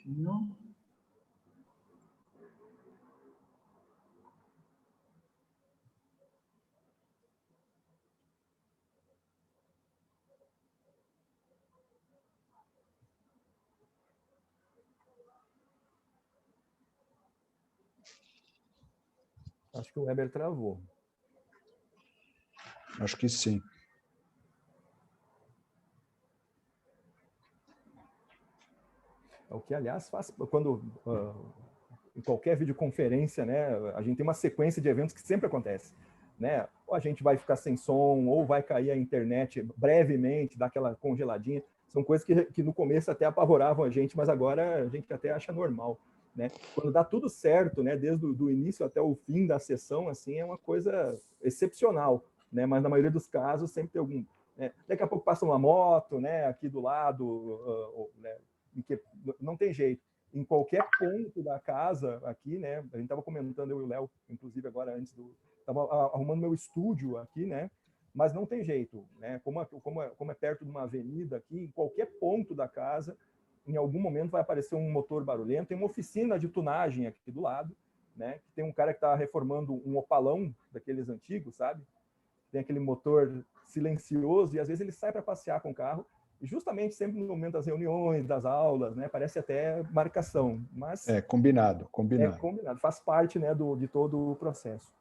minutinho. Acho que o Weber travou. Acho que sim. O que, aliás, faz quando em qualquer videoconferência, né, a gente tem uma sequência de eventos que sempre acontece, né? Ou a gente vai ficar sem som, ou vai cair a internet brevemente, dar aquela congeladinha. São coisas que no começo até apavoravam a gente, mas agora a gente até acha normal, né? Quando dá tudo certo, né, desde o início até o fim da sessão, assim, é uma coisa excepcional, né? Mas na maioria dos casos sempre tem algum, né? Daqui a pouco passa uma moto, né, aqui do lado, né, que não tem jeito. Em qualquer ponto da casa aqui, né? A gente estava comentando, eu e o Léo, inclusive agora antes do... Estava arrumando meu estúdio aqui, né? Mas não tem jeito, né? Como é perto de uma avenida aqui, em qualquer ponto da casa, em algum momento vai aparecer um motor barulhento. Tem uma oficina de tunagem aqui do lado, né? Tem um cara que está reformando um opalão daqueles antigos, sabe? Tem aquele motor silencioso e às vezes ele sai para passear com o carro. E justamente sempre no momento das reuniões, das aulas, né? Parece até marcação, mas... Combinado. É combinado, faz parte, né, de todo o processo.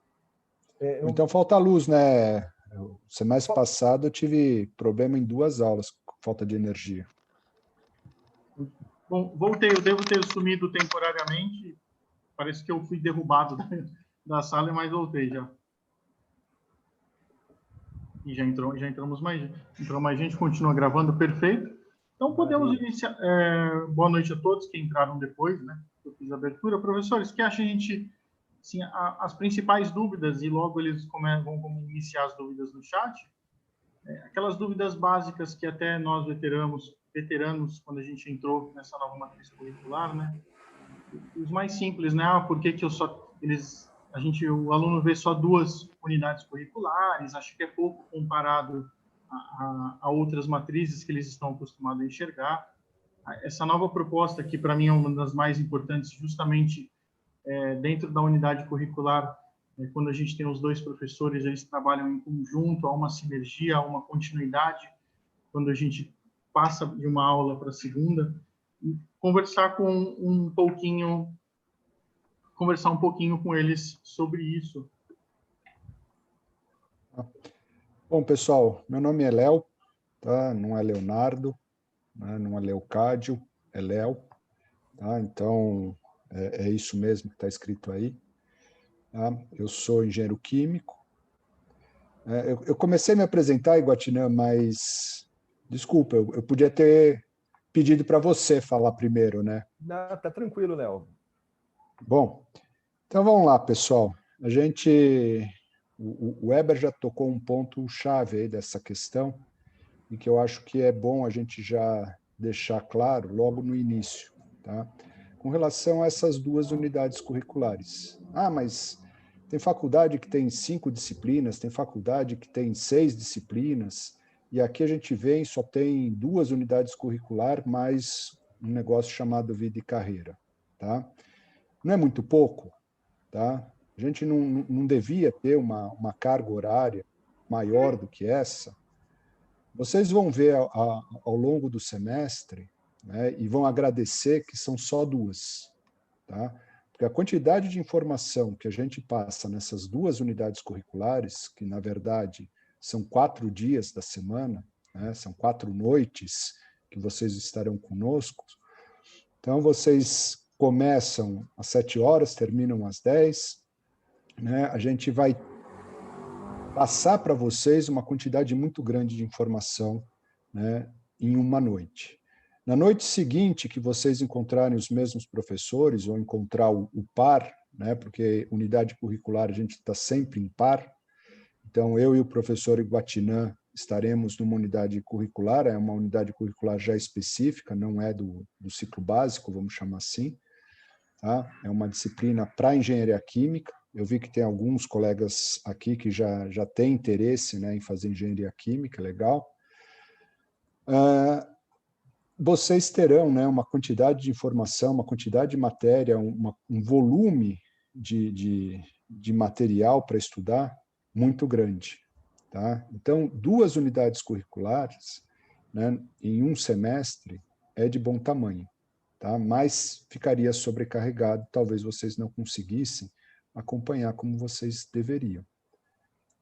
Então falta luz, né? O semestre passado eu tive problema em 2 aulas, falta de energia. Bom, voltei, eu devo ter sumido temporariamente. Parece que eu fui derrubado da sala, mas voltei já. E entrou mais gente, continua gravando, perfeito. Então podemos iniciar. Boa noite a todos que entraram depois, né? Eu fiz a abertura. Professores, que acha a gente, assim, as principais dúvidas, e logo eles vão iniciar as dúvidas no chat, aquelas dúvidas básicas que até nós veteranos, quando a gente entrou nessa nova matriz curricular, né? Os mais simples, né? Por que que o aluno vê só 2 unidades curriculares, acho que é pouco comparado a outras matrizes que eles estão acostumados a enxergar. Essa nova proposta, que para mim é uma das mais importantes, justamente dentro da unidade curricular, quando a gente tem os 2 professores, eles trabalham em conjunto, há uma sinergia, há uma continuidade, quando a gente passa de uma aula para a segunda, e conversar um pouquinho com eles sobre isso. Bom, pessoal, meu nome é Léo, tá? Não é Leonardo, né? Não é Leocádio, é Léo, tá? Então, é isso mesmo que está escrito aí. Tá? Eu sou engenheiro químico. Eu comecei a me apresentar, Iguatinã, mas, desculpa, eu podia ter pedido para você falar primeiro, né? Tá tranquilo, Léo. Bom, então vamos lá, pessoal. O Weber já tocou um ponto-chave aí dessa questão, e que eu acho que é bom a gente já deixar claro logo no início, tá? Com relação a essas 2 unidades curriculares. Mas tem faculdade que tem 5 disciplinas, tem faculdade que tem 6 disciplinas, e aqui a gente vem, só tem 2 unidades curriculares, mais um negócio chamado vida e carreira, tá? Não é muito pouco, tá? A gente não devia ter uma carga horária maior do que essa. Vocês vão ver ao longo do semestre, né, e vão agradecer que são só 2. Tá? Porque a quantidade de informação que a gente passa nessas 2 unidades curriculares, que na verdade são 4 dias da semana, né, são 4 noites que vocês estarão conosco. Então, vocês começam às 7 horas, terminam às 10, né? A gente vai passar para vocês uma quantidade muito grande de informação, né, em uma noite. Na noite seguinte, que vocês encontrarem os mesmos professores, ou encontrar o par, né, porque unidade curricular a gente está sempre em par, então eu e o professor Iguatinã estaremos numa unidade curricular, é uma unidade curricular já específica, não é do ciclo básico, vamos chamar assim, tá? É uma disciplina para engenharia química. Eu vi que tem alguns colegas aqui que já têm interesse, né, em fazer engenharia química, legal. vocês terão, né, uma quantidade de informação, uma quantidade de matéria, um volume de material para estudar muito grande. Tá? Então, 2 unidades curriculares, né, em um semestre é de bom tamanho, tá? Mas ficaria sobrecarregado, talvez vocês não conseguissem acompanhar como vocês deveriam.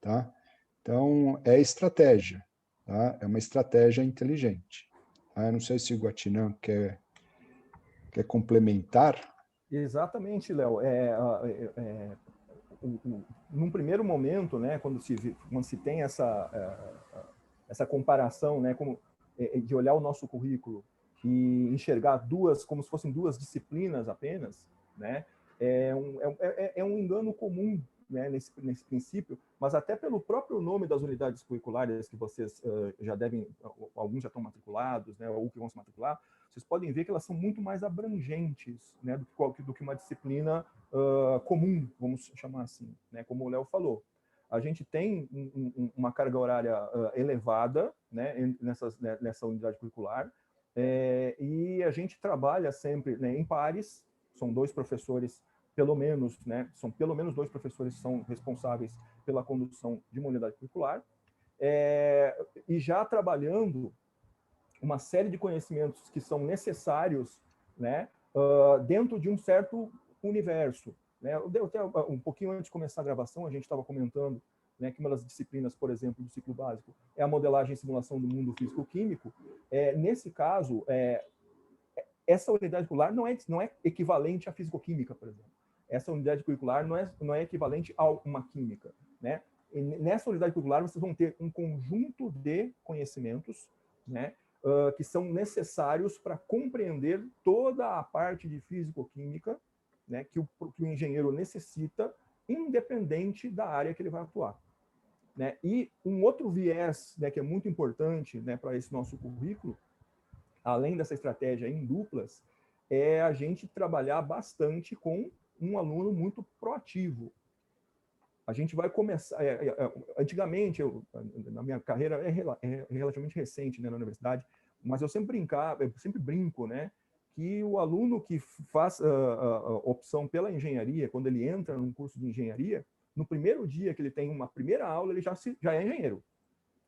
Tá? Então, é estratégia, tá? É uma estratégia inteligente. Tá? Eu não sei se o Guatinã quer complementar. Exatamente, Léo. Num primeiro momento, né, quando se tem essa comparação, né, de olhar o nosso currículo e enxergar como se fossem 2 disciplinas apenas, né, é um engano comum, né, nesse princípio, mas até pelo próprio nome das unidades curriculares que vocês já devem, alguns já estão matriculados, né, ou que vão se matricular, vocês podem ver que elas são muito mais abrangentes, né, do que uma disciplina comum, vamos chamar assim, né, como o Léo falou. A gente tem uma carga horária elevada, né, nessa unidade curricular, e a gente trabalha sempre, né, em pares, são 2 professores, pelo menos, né, são pelo menos 2 professores que são responsáveis pela condução de uma unidade curricular, e já trabalhando uma série de conhecimentos que são necessários, né, dentro de um certo universo. Né? Até um pouquinho antes de começar a gravação, a gente estava comentando, né, que uma das disciplinas, por exemplo, do ciclo básico é a modelagem e simulação do mundo físico-químico. Nesse caso, essa unidade curricular não é equivalente à físico-química, por exemplo. Essa unidade curricular não é equivalente a uma química. Né? E nessa unidade curricular, vocês vão ter um conjunto de conhecimentos, né, que são necessários para compreender toda a parte de físico-química, né, que o engenheiro necessita, independente da área que ele vai atuar. Né? E um outro viés, né, que é muito importante, né, para esse nosso currículo, além dessa estratégia em duplas, é a gente trabalhar bastante com um aluno muito proativo. A gente vai começar... antigamente, na minha carreira, é relativamente recente, né, na universidade, mas eu sempre brinco, né, que o aluno que faz a opção pela engenharia, quando ele entra num curso de engenharia, no primeiro dia que ele tem uma primeira aula, ele já é engenheiro.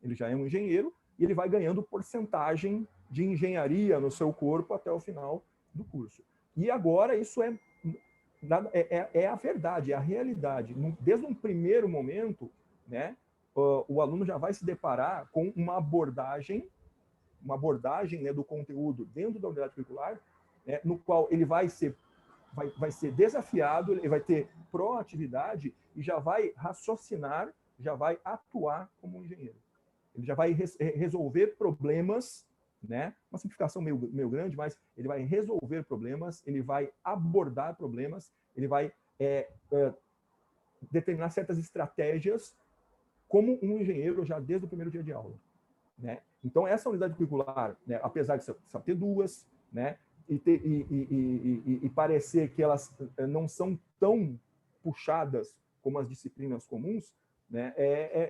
Ele já é um engenheiro e ele vai ganhando porcentagem de engenharia no seu corpo até o final do curso. E agora isso é a verdade, é a realidade. Desde um primeiro momento, né, o aluno já vai se deparar com uma abordagem, né, do conteúdo dentro da unidade curricular, né, no qual ele vai ser desafiado, ele vai ter proatividade e já vai raciocinar, já vai atuar como um engenheiro. Ele já vai resolver problemas, né? Uma simplificação meio grande, mas ele vai resolver problemas, ele vai abordar problemas, ele vai determinar certas estratégias como um engenheiro já desde o primeiro dia de aula. Né? Então, essa unidade curricular, né, apesar de só ter 2, né, e parecer que elas não são tão puxadas como as disciplinas comuns, né,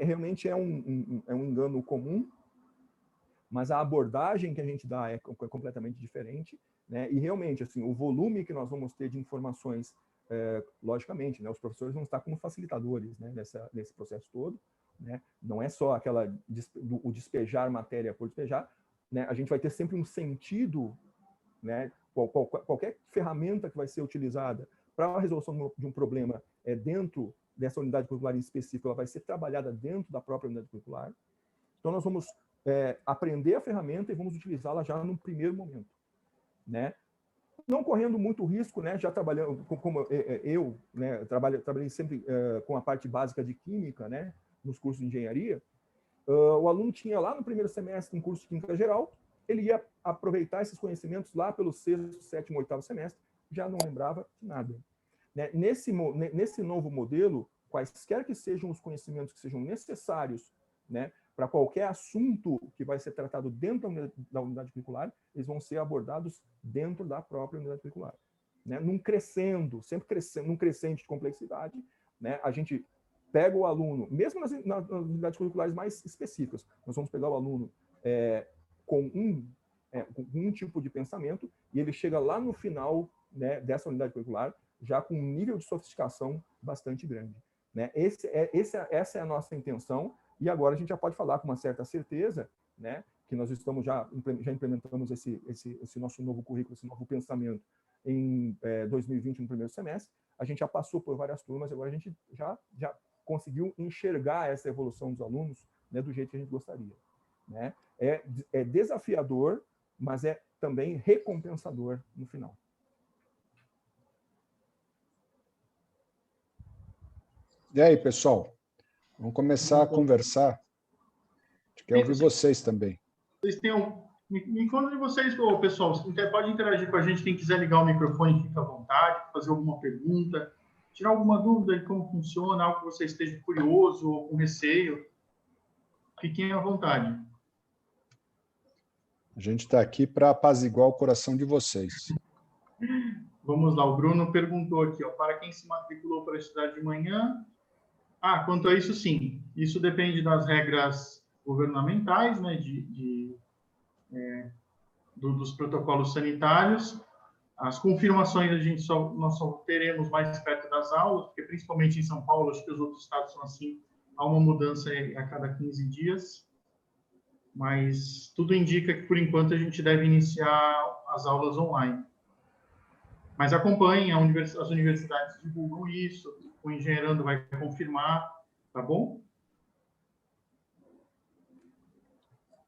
realmente é um engano comum, mas a abordagem que a gente dá é completamente diferente, né, e realmente, assim, o volume que nós vamos ter de informações, logicamente, né, os professores vão estar como facilitadores, né, nesse processo todo, né, não é só o despejar matéria por despejar, né, a gente vai ter sempre um sentido, né, qualquer ferramenta que vai ser utilizada para a resolução de um problema dentro dessa unidade curricular em específico, ela vai ser trabalhada dentro da própria unidade curricular. Então, nós vamos aprender a ferramenta e vamos utilizá-la já no primeiro momento. Né? Não correndo muito risco, né, já trabalhando, como eu, né, trabalhei sempre com a parte básica de química, né, nos cursos de engenharia. O aluno tinha lá no primeiro semestre um curso de química geral, ele ia aproveitar esses conhecimentos lá pelo 6º, 7º, 8º semestre, já não lembrava de nada. Né? Nesse novo modelo, quaisquer que sejam os conhecimentos que sejam necessários, né, para qualquer assunto que vai ser tratado dentro da unidade curricular, eles vão ser abordados dentro da própria unidade curricular. Né? Sempre crescendo, num crescente de complexidade, né? A gente pega o aluno, mesmo nas unidades curriculares mais específicas, nós vamos pegar o aluno com com um tipo de pensamento, e ele chega lá no final, né, dessa unidade curricular já com um nível de sofisticação bastante grande, né? Essa é a nossa intenção, e agora a gente já pode falar com uma certa certeza, né, que nós estamos já implementamos esse nosso novo currículo, esse novo pensamento em 2020, no primeiro semestre. A gente já passou por várias turmas, agora a gente já conseguiu enxergar essa evolução dos alunos, né, do jeito que a gente gostaria, né? É desafiador, mas é também recompensador no final. E aí, pessoal? Vamos começar a conversar. A gente quer ouvir vocês também. Vocês têm me conta de vocês, pessoal. Você pode interagir com a gente. Quem quiser ligar o microfone, fica à vontade, fazer alguma pergunta, tirar alguma dúvida de como funciona, algo que você esteja curioso ou com receio. Fiquem à vontade. A gente está aqui para apaziguar o coração de vocês. Vamos lá, o Bruno perguntou aqui, para quem se matriculou para estudar de manhã. Quanto a isso, sim. Isso depende das regras governamentais, né, dos protocolos sanitários. As confirmações nós só teremos mais perto das aulas, porque principalmente em São Paulo, acho que os outros estados são assim, há uma mudança a cada 15 dias. Mas tudo indica que, por enquanto, a gente deve iniciar as aulas online. Mas acompanhem, as universidades divulgam isso, o engenheirando vai confirmar, tá bom?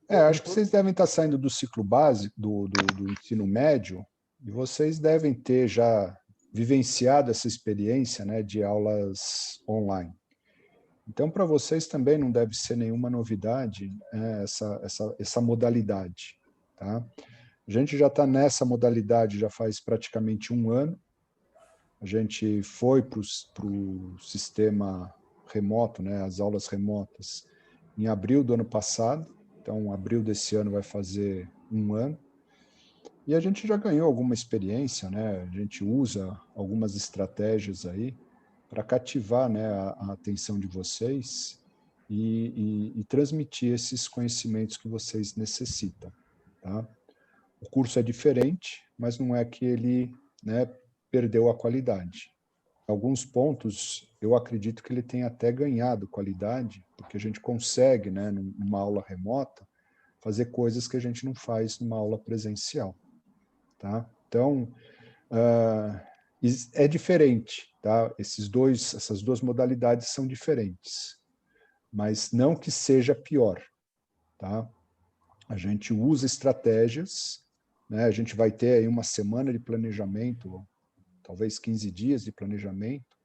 Acho que vocês devem estar saindo do ciclo básico, do ensino médio, e vocês devem ter já vivenciado essa experiência, né, de aulas online. Então, para vocês também não deve ser nenhuma novidade, essa modalidade, tá? A gente já está nessa modalidade já faz praticamente 1 ano. A gente foi para o sistema remoto, né, as aulas remotas, em abril do ano passado. Então, abril desse ano vai fazer 1 ano. E a gente já ganhou alguma experiência, né? A gente usa algumas estratégias aí para cativar, né, a atenção de vocês e transmitir esses conhecimentos que vocês necessitam, tá? O curso é diferente, mas não é que ele, né, perdeu a qualidade. Alguns pontos, eu acredito que ele tem até ganhado qualidade, porque a gente consegue, né, numa aula remota, fazer coisas que a gente não faz numa aula presencial, tá? Então, é diferente, tá? Essas duas modalidades são diferentes, mas não que seja pior, tá? A gente usa estratégias, né? A gente vai ter aí uma semana de planejamento, talvez 15 dias de planejamento,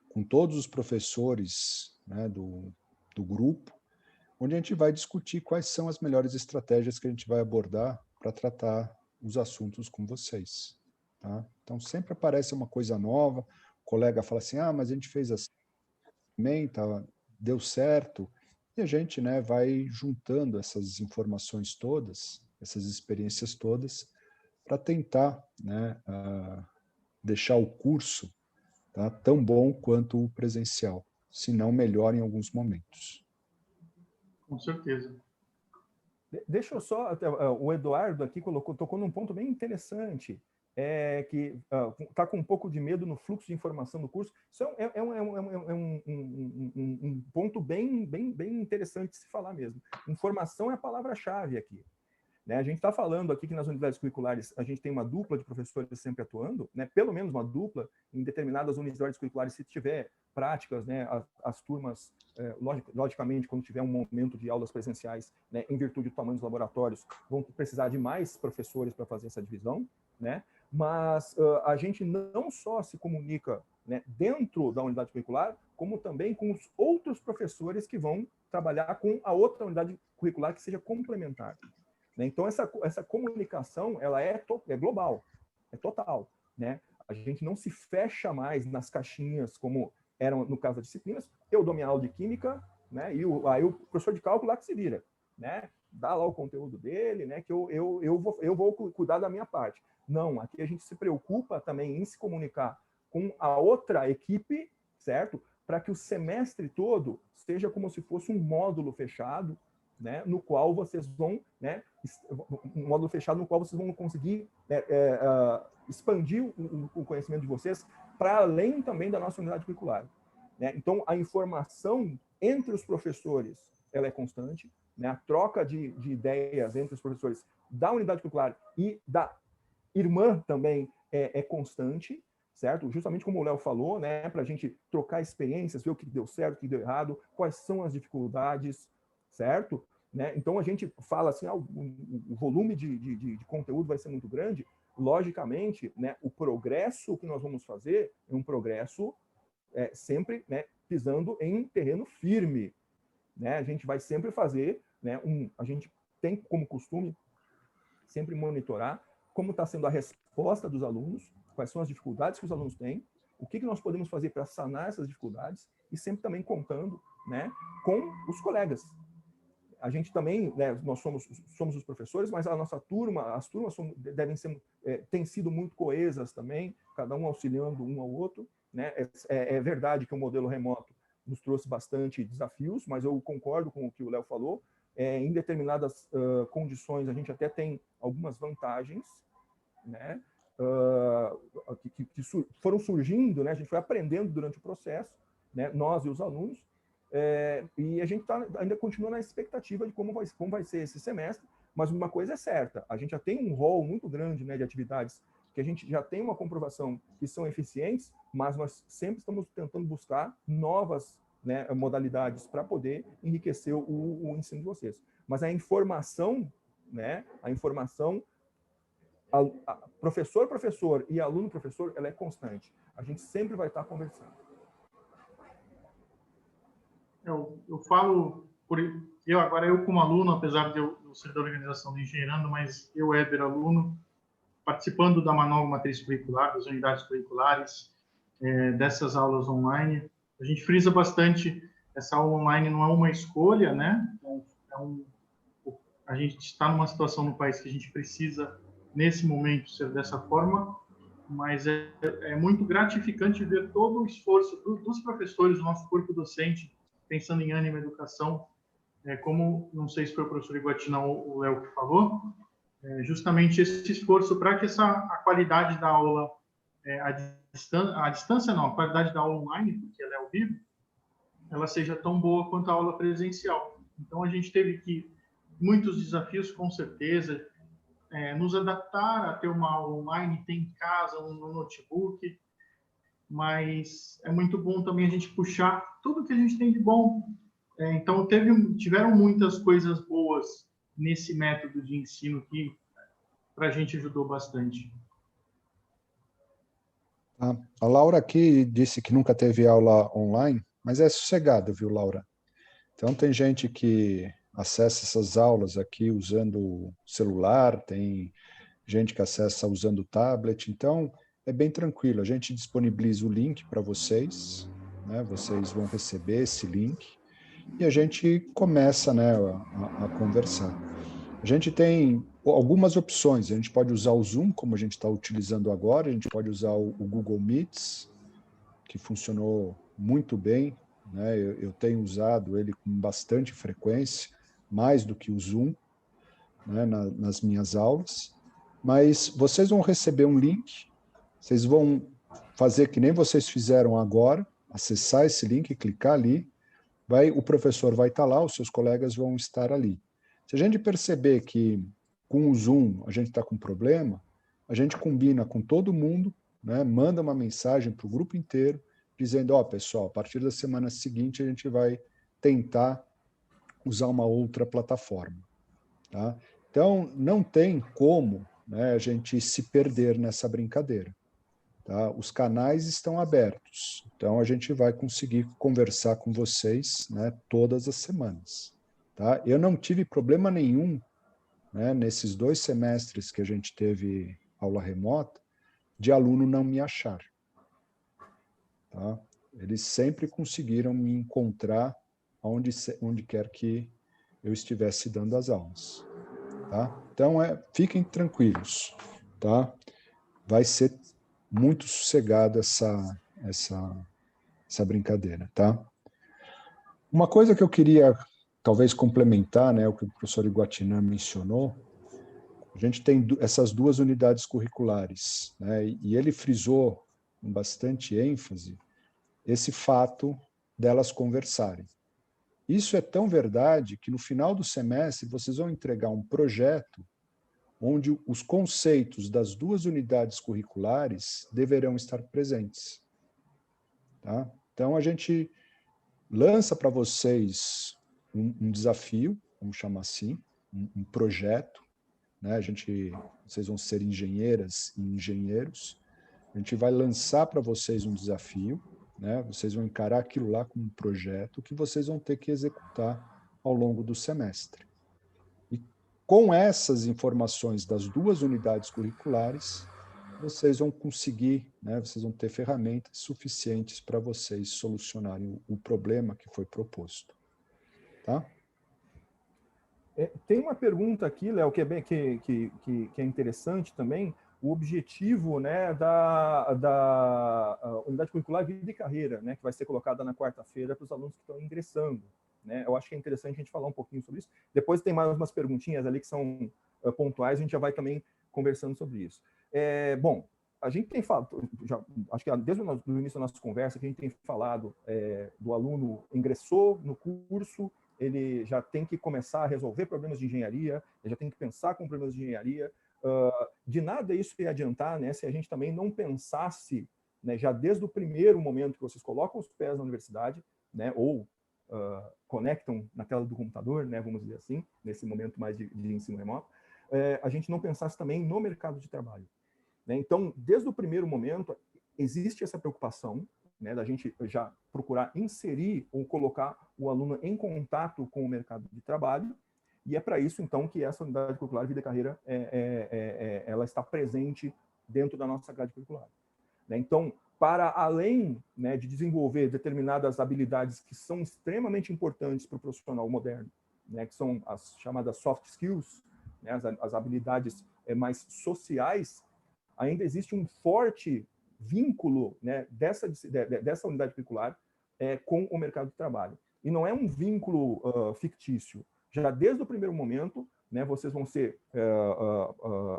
com todos os professores, né, do grupo, onde a gente vai discutir quais são as melhores estratégias que a gente vai abordar para tratar os assuntos com vocês. Tá? Então, sempre aparece uma coisa nova, o colega fala assim, mas a gente fez assim, deu certo, e a gente, né, vai juntando essas informações todas, essas experiências todas, para tentar, né, deixar o curso, tá, tão bom quanto o presencial, se não melhor em alguns momentos. Com certeza. Deixa eu só... O Eduardo aqui tocou num ponto bem interessante, que está com um pouco de medo no fluxo de informação do curso. Isso é um ponto bem interessante de se falar mesmo. Informação é a palavra-chave aqui. Né? A gente está falando aqui que nas unidades curriculares a gente tem uma dupla de professores sempre atuando, né? Pelo menos uma dupla, em determinadas unidades curriculares, se tiver práticas, né? As turmas, logicamente, quando tiver um momento de aulas presenciais, né? Em virtude do tamanho dos laboratórios, vão precisar de mais professores para fazer essa divisão, né? Mas a gente não só se comunica, né, dentro da unidade curricular, como também com os outros professores que vão trabalhar com a outra unidade curricular que seja complementar. Então, essa comunicação, ela é global, é total, né? A gente não se fecha mais nas caixinhas, como eram no caso das disciplinas. Eu dou minha aula de química, né? E aí o professor de cálculo lá que se vira, né? Dá lá o conteúdo dele, né? Que eu vou cuidar da minha parte. Não, aqui a gente se preocupa também em se comunicar com a outra equipe, certo? Para que o semestre todo seja como se fosse um módulo fechado, né, no qual vocês vão, né, um módulo fechado no qual vocês vão conseguir expandir o conhecimento de vocês para além também da nossa unidade curricular, né? Então, a informação entre os professores, ela é constante, né? A troca de ideias entre os professores da unidade curricular e da irmã também é constante, certo? Justamente como o Léo falou, né, para a gente trocar experiências, ver o que deu certo, o que deu errado, quais são as dificuldades, certo? Né? Então, a gente fala assim, o volume de conteúdo vai ser muito grande. Logicamente, né, o progresso que nós vamos fazer é um progresso sempre, né, pisando em terreno firme. Né? A gente vai sempre fazer, né, a gente tem como costume sempre monitorar como está sendo a resposta dos alunos, quais são as dificuldades que os alunos têm, o que nós podemos fazer para sanar essas dificuldades, e sempre também contando, né, com os colegas. A gente também, né, nós somos os professores, mas a nossa turma, as turmas devem ser, têm sido muito coesas também, cada um auxiliando um ao outro, né? É verdade que o modelo remoto nos trouxe bastante desafios, mas eu concordo com o que o Léo falou. Em determinadas condições, a gente até tem algumas vantagens, né? Que foram surgindo, né? A gente foi aprendendo durante o processo, né? Nós e os alunos, e a gente ainda continua na expectativa de como vai ser esse semestre, mas uma coisa é certa, a gente já tem um rol muito grande, né, de atividades que a gente já tem uma comprovação que são eficientes, mas nós sempre estamos tentando buscar novas, né, modalidades para poder enriquecer o ensino de vocês. Mas a informação, né, professor e aluno-professor, ela é constante. A gente sempre vai estar conversando. Eu falo, eu como aluno, apesar de eu ser da organização do Engenheirando, mas eu, Éber, aluno, participando da nova matriz curricular, das unidades curriculares, dessas aulas online, a gente frisa bastante, essa aula online não é uma escolha, né? A gente está numa situação no país que a gente precisa, nesse momento, ser dessa forma, mas é muito gratificante ver todo o esforço dos professores, do nosso corpo docente, pensando em ânimo educação, como, não sei se foi o professor Iguatina ou o Léo que falou, justamente esse esforço para que a qualidade da aula, a distância não, a qualidade da aula online, porque ela é ao vivo, ela seja tão boa quanto a aula presencial. Então, a gente teve muitos desafios, com certeza, nos adaptar a ter uma aula online, ter em casa, no notebook, mas é muito bom também a gente puxar tudo que a gente tem de bom. Então, tiveram muitas coisas boas nesse método de ensino que para a gente ajudou bastante. A Laura aqui disse que nunca teve aula online, mas é sossegado, viu, Laura? Então, tem gente que acessa essas aulas aqui usando o celular, tem gente que acessa usando o tablet, então é bem tranquilo. A gente disponibiliza o link para vocês, né? Vocês vão receber esse link e a gente começa, né, a conversar. A gente tem algumas opções. A gente pode usar o Zoom, como a gente está utilizando agora, a gente pode usar o Google Meets, que funcionou muito bem, né? Eu tenho usado ele com bastante frequência, mais do que o Zoom, né, nas minhas aulas. Mas vocês vão receber um link, vocês vão fazer que nem vocês fizeram agora, acessar esse link, clicar ali, o professor vai estar lá, os seus colegas vão estar ali. Se a gente perceber que com o Zoom a gente está com problema, a gente combina com todo mundo, né, manda uma mensagem para o grupo inteiro, dizendo, pessoal, a partir da semana seguinte a gente vai tentar usar uma outra plataforma. Tá? Então, não tem como, né, a gente se perder nessa brincadeira. Tá? Os canais estão abertos, então a gente vai conseguir conversar com vocês, né, todas as semanas. Tá? Eu não tive problema nenhum, né, nesses 2 semestres que a gente teve aula remota, de aluno não me achar. Tá? Eles sempre conseguiram me encontrar onde quer que eu estivesse dando as aulas. Tá? Então, fiquem tranquilos. Tá? Vai ser muito sossegado essa brincadeira. Tá? Uma coisa que eu queria talvez complementar, né, o que o professor Iguatinã mencionou, a gente tem essas duas unidades curriculares, né, e ele frisou com bastante ênfase esse fato delas conversarem. Isso é tão verdade que no final do semestre vocês vão entregar um projeto onde os conceitos das duas unidades curriculares deverão estar presentes. Tá? Então, a gente lança para vocês um desafio, vamos chamar assim, um projeto, né? Vocês vão ser engenheiras e engenheiros, a gente vai lançar para vocês um desafio, né? Vocês vão encarar aquilo lá como um projeto que vocês vão ter que executar ao longo do semestre. E com essas informações das duas unidades curriculares, vocês vão conseguir, né? Vocês vão ter ferramentas suficientes para vocês solucionarem o problema que foi proposto. Tá? Tem uma pergunta aqui, Léo, que é interessante também, o objetivo, né, da unidade curricular Vida e Carreira, né, que vai ser colocada na quarta-feira para os alunos que estão ingressando. Né? Eu acho que é interessante a gente falar um pouquinho sobre isso. Depois tem mais umas perguntinhas ali que são pontuais, a gente já vai também conversando sobre isso. Bom, a gente tem falado, acho que desde o início da nossa conversa, que a gente tem falado do aluno ingressou no curso, ele já tem que começar a resolver problemas de engenharia, ele já tem que pensar com problemas de engenharia. De nada isso ia adiantar, né, se a gente também não pensasse, né, já desde o primeiro momento que vocês colocam os pés na universidade, né, ou conectam na tela do computador, né, vamos dizer assim, nesse momento mais de ensino remoto, a gente não pensasse também no mercado de trabalho. Né? Então, desde o primeiro momento, existe essa preocupação, né, da gente já procurar inserir ou colocar o aluno em contato com o mercado de trabalho, e é para isso, então, que essa unidade curricular Vida e Carreira ela está presente dentro da nossa grade curricular. Né? Então, para além, né, de desenvolver determinadas habilidades que são extremamente importantes para o profissional moderno, né, que são as chamadas soft skills, né, as habilidades mais sociais, ainda existe um forte vínculo, né, dessa unidade curricular com o mercado de trabalho. E não é um vínculo fictício. Já desde o primeiro momento, né, vocês vão ser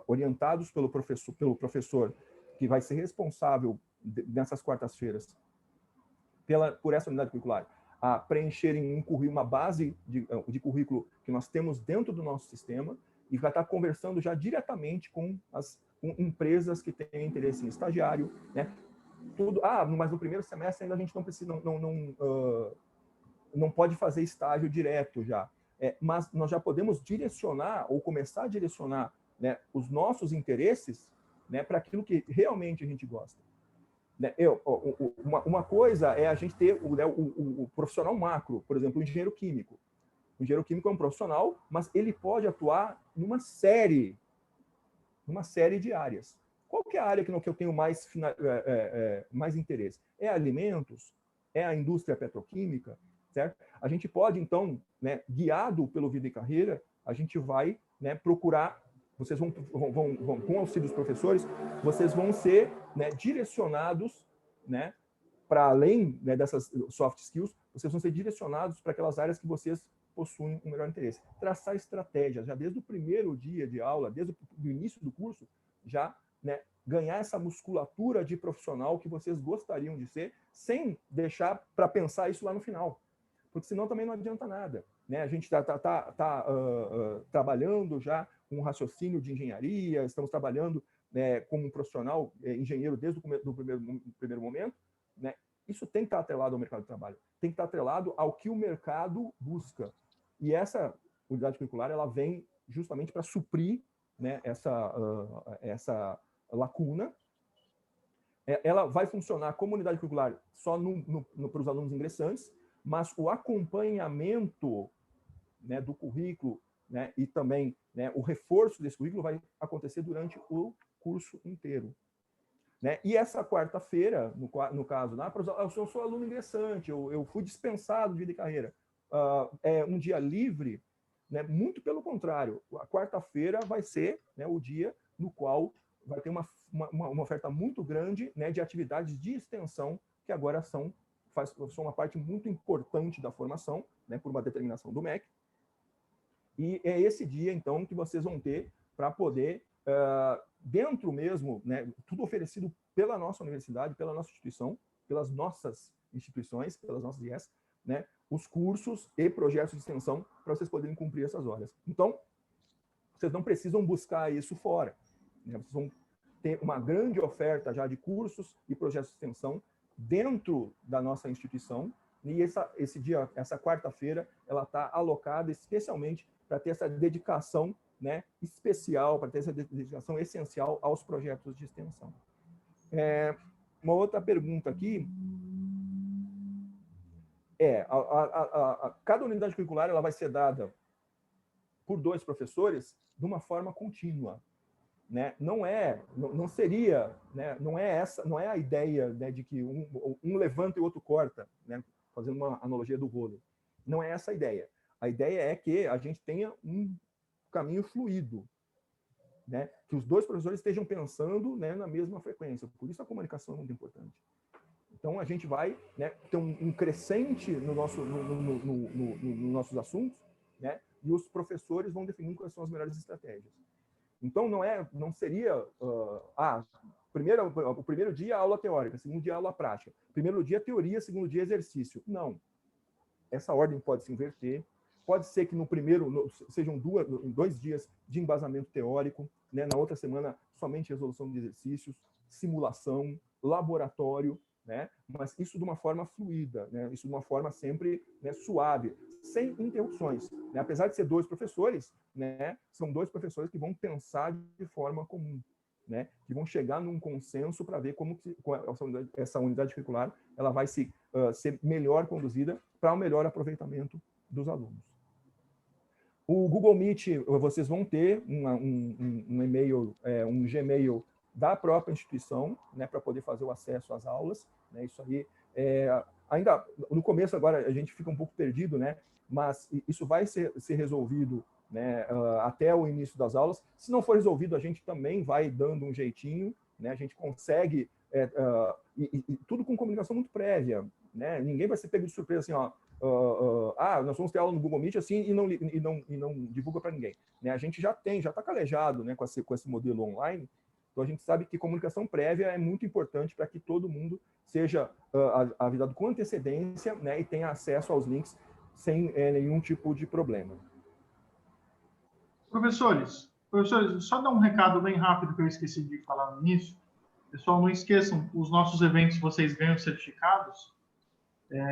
orientados pelo professor que vai ser responsável nessas quartas-feiras por essa unidade curricular a preencherem uma base de currículo que nós temos dentro do nosso sistema e vai estar conversando já diretamente com empresas que têm interesse em estagiário, né? Tudo. Mas no primeiro semestre ainda a gente não precisa, não pode fazer estágio direto já. Mas nós já podemos direcionar ou começar a direcionar, né, os nossos interesses, né, para aquilo que realmente a gente gosta. Né? Uma coisa é a gente ter o profissional macro, por exemplo, o engenheiro químico. O engenheiro químico é um profissional, mas ele pode atuar numa série de áreas. Qual que é a área que eu tenho mais interesse? É alimentos? É a indústria petroquímica? Certo? A gente pode, então, né, guiado pelo Vida e Carreira, a gente vai, né, procurar, vocês vão, com o auxílio dos professores, vocês vão ser, né, direcionados, né, para além, né, dessas soft skills, vocês vão ser direcionados para aquelas áreas que vocês possuem um melhor interesse. Traçar estratégias, já desde o primeiro dia de aula, desde o início do curso, já, né, ganhar essa musculatura de profissional que vocês gostariam de ser, sem deixar para pensar isso lá no final. Porque senão também não adianta nada. Né? A gente está trabalhando já com um raciocínio de engenharia, estamos trabalhando, né, como um profissional engenheiro desde o primeiro momento. Né? Isso tem que estar atrelado ao mercado de trabalho, tem que estar atrelado ao que o mercado busca. E essa unidade curricular ela vem justamente para suprir, né, essa lacuna. Ela vai funcionar como unidade curricular só para os alunos ingressantes, mas o acompanhamento, né, do currículo, né, e também, né, o reforço desse currículo vai acontecer durante o curso inteiro. Né? E essa quarta-feira, no caso, eu sou aluno ingressante, eu fui dispensado de Vida e Carreira. É um dia livre, né? Muito pelo contrário. A quarta-feira vai ser, né, o dia no qual vai ter uma oferta muito grande, né, de atividades de extensão que agora são são uma parte muito importante da formação, né, por uma determinação do MEC. E é esse dia, então, que vocês vão ter para poder, dentro mesmo, né, tudo oferecido pela nossa universidade, pela nossa instituição, pelas nossas instituições, pelas nossas IES, né, os cursos e projetos de extensão para vocês poderem cumprir essas horas. Então, vocês não precisam buscar isso fora, né? Vocês vão ter uma grande oferta já de cursos e projetos de extensão dentro da nossa instituição, e essa quarta-feira, ela está alocada especialmente para ter essa dedicação, né, especial, para ter essa dedicação essencial aos projetos de extensão. Uma outra pergunta aqui cada unidade curricular ela vai ser dada por 2 professores de uma forma contínua, né? Não seria, né? Não é a ideia, né, de que um levanta e o outro corta, né? Fazendo uma analogia do vôlei. Não é essa a ideia. A ideia é que a gente tenha um caminho fluido, né? Que os 2 professores estejam pensando, né, na mesma frequência. Por isso a comunicação é muito importante. Então, a gente vai, né, ter um crescente nos nossos assuntos, né, e os professores vão definir quais são as melhores estratégias. Então, não seria, o primeiro dia aula teórica, segundo dia aula prática, primeiro dia teoria, segundo dia exercício. Não. Essa ordem pode se inverter. Pode ser que no primeiro sejam 2 dias de embasamento teórico, né, na outra semana somente resolução de exercícios, simulação, laboratório, né? Mas isso de uma forma fluida, né? Isso de uma forma sempre, né, suave, sem interrupções, né? Apesar de ser 2 professores, né, são 2 professores que vão pensar de forma comum, né? Que vão chegar num consenso para ver como essa unidade curricular ela vai ser melhor conduzida para o melhor aproveitamento dos alunos. O Google Meet, vocês vão ter um e-mail, um Gmail da própria instituição, né, para poder fazer o acesso às aulas, né? Isso aí, ainda no começo agora a gente fica um pouco perdido, né? Mas isso vai ser resolvido, né, até o início das aulas. Se não for resolvido, a gente também vai dando um jeitinho, né? A gente consegue, e tudo com comunicação muito prévia, né? Ninguém vai ser pego de surpresa assim, ó, nós vamos ter aula no Google Meet assim e não divulga para ninguém, né? A gente já está calejado, né, com esse modelo online. Então, a gente sabe que comunicação prévia é muito importante para que todo mundo seja avisado com antecedência, né, e tenha acesso aos links sem nenhum tipo de problema. Professores, só dar um recado bem rápido que eu esqueci de falar no início. Pessoal, não esqueçam, os nossos eventos vocês ganham certificados.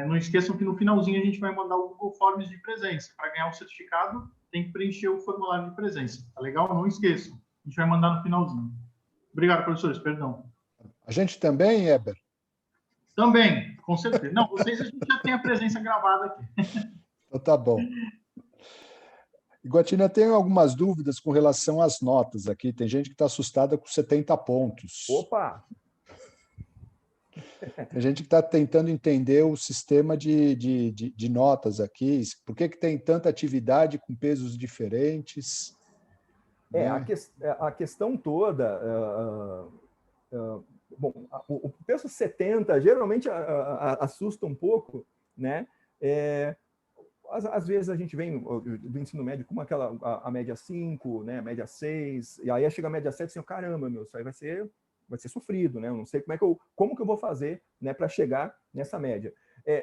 Não esqueçam que no finalzinho a gente vai mandar o Google Forms de presença. Para ganhar o certificado, tem que preencher o formulário de presença. Tá legal? Não esqueçam. A gente vai mandar no finalzinho. Obrigado, professores. Perdão. A gente também, Eber? Também, com certeza. Não, vocês a gente já tem a presença gravada aqui. Então, tá bom. Iguatina, tem algumas dúvidas com relação às notas aqui. Tem gente que está assustada com 70 pontos. Opa! Tem gente que está tentando entender o sistema de notas aqui. Por que tem tanta atividade com pesos diferentes? Né? A questão toda... bom, o peso 70 geralmente assusta um pouco, né? Às vezes a gente vem do ensino médio com a média 5, né? A média 6, e aí chega a média 7 e assim, caramba, meu, isso aí vai ser sofrido, né? Eu não sei como que eu vou fazer, né, para chegar nessa média.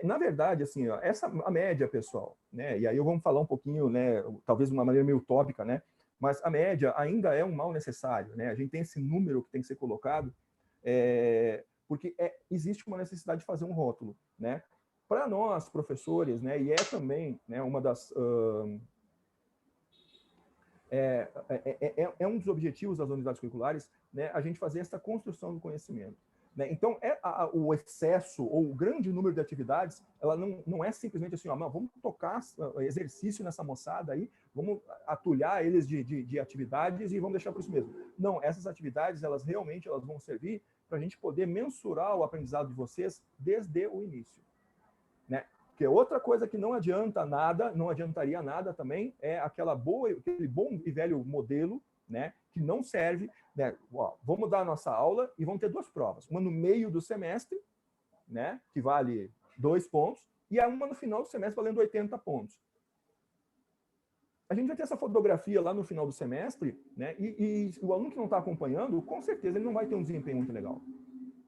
Na verdade, assim, ó, a média, pessoal, né? E aí vamos falar um pouquinho, né? Talvez de uma maneira meio utópica, né? Mas a média ainda é um mal necessário, né? A gente tem esse número que tem que ser colocado, porque existe uma necessidade de fazer um rótulo, né? Para nós, professores, né? E também, né, uma das... um dos objetivos das unidades curriculares, né, a gente fazer essa construção do conhecimento, né? Então, o excesso ou o grande número de atividades, ela não é simplesmente assim, ó, vamos tocar exercício nessa moçada aí, vamos atulhar eles de atividades e vamos deixar por isso mesmo. Não, essas atividades, elas realmente vão servir para a gente poder mensurar o aprendizado de vocês desde o início, né? Porque outra coisa que não adiantaria nada também é aquele bom e velho modelo, né, que não serve, né? Ó, vamos dar a nossa aula e vamos ter 2 provas. Uma no meio do semestre, né, que vale 2 pontos, e a uma no final do semestre valendo 80 pontos. A gente vai ter essa fotografia lá no final do semestre, né? E o aluno que não está acompanhando, com certeza ele não vai ter um desempenho muito legal.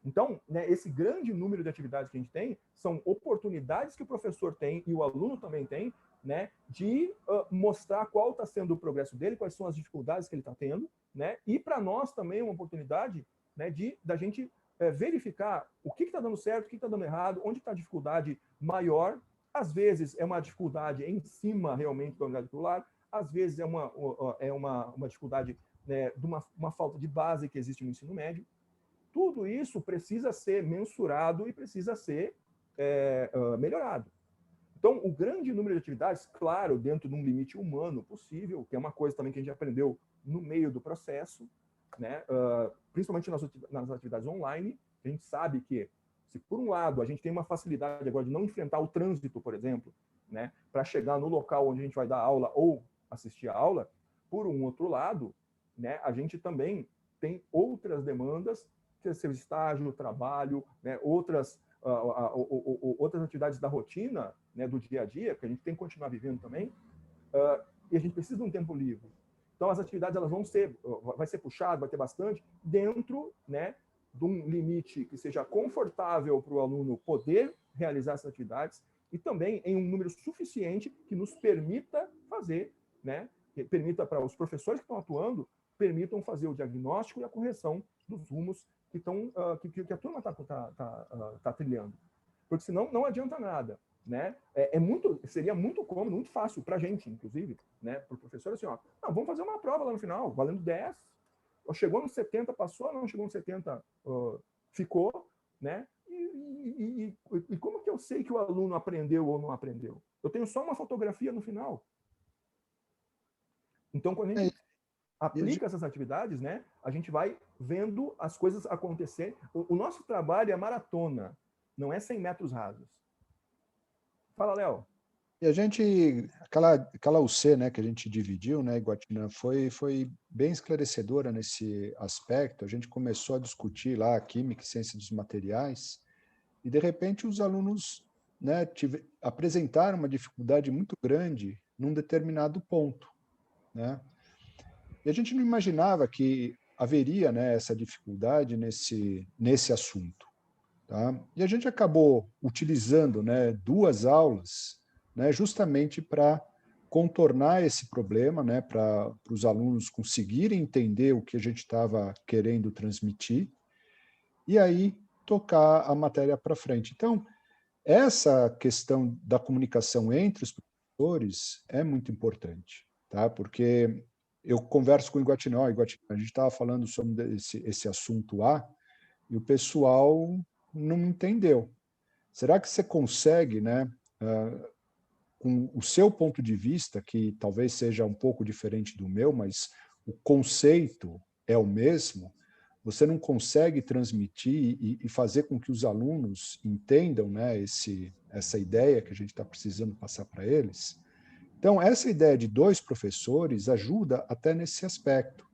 Então, né, esse grande número de atividades que a gente tem são oportunidades que o professor tem e o aluno também tem, né, de mostrar qual está sendo o progresso dele, quais são as dificuldades que ele está tendo, né? E para nós também é uma oportunidade, né, da gente verificar o que está dando certo, o que está dando errado, onde está a dificuldade maior. Às vezes é uma dificuldade em cima realmente da unidade curricular, às vezes é uma dificuldade, né, de uma falta de base que existe no ensino médio. Tudo isso precisa ser mensurado e precisa ser melhorado. Então, o grande número de atividades, claro, dentro de um limite humano possível, que é uma coisa também que a gente aprendeu no meio do processo, né? Principalmente nas atividades online, a gente sabe que, se por um lado a gente tem uma facilidade agora de não enfrentar o trânsito, por exemplo, né, para chegar no local onde a gente vai dar aula ou assistir a aula, por um outro lado, né, a gente também tem outras demandas, que é seu estágio, trabalho, né, outras atividades da rotina, né, do dia a dia, que a gente tem que continuar vivendo também, e a gente precisa de um tempo livre. Então, as atividades elas vai ser puxado, vai ter bastante, dentro, né, de um limite que seja confortável para o aluno poder realizar essas atividades e também em um número suficiente que nos permita fazer, né, que permita para os professores que estão atuando, permitam fazer o diagnóstico e a correção dos rumos que a turma tá trilhando. Porque senão não adianta nada, né? Seria muito cômodo, muito fácil para a gente, inclusive, né? Para o professor, assim, ó, não, vamos fazer uma prova lá no final, valendo 10, chegou nos 70, passou, não chegou nos 70, ficou, né? E como que eu sei que o aluno aprendeu ou não aprendeu? Eu tenho só uma fotografia no final. Então, quando a gente aplica essas atividades, né, a gente vai vendo as coisas acontecerem. O nosso trabalho é maratona, não é 100 metros rasos. Fala, Léo. E a gente, aquela UC, né, que a gente dividiu, né, Iguatinã, foi bem esclarecedora nesse aspecto. A gente começou a discutir lá a química e ciência dos materiais, e de repente os alunos, né, apresentaram uma dificuldade muito grande num determinado ponto, né? E a gente não imaginava que haveria, né, essa dificuldade nesse assunto. Tá? E a gente acabou utilizando, né, 2 aulas, né, justamente para contornar esse problema, né, para os alunos conseguirem entender o que a gente estava querendo transmitir e aí tocar a matéria para frente. Então, essa questão da comunicação entre os professores é muito importante, tá? Porque eu converso com o Iguatinó, a gente estava falando sobre esse assunto A, e o pessoal não entendeu. Será que você consegue, né, com o seu ponto de vista, que talvez seja um pouco diferente do meu, mas o conceito é o mesmo, você não consegue transmitir e fazer com que os alunos entendam, né, essa ideia que a gente está precisando passar para eles? Então, essa ideia de 2 professores ajuda até nesse aspecto,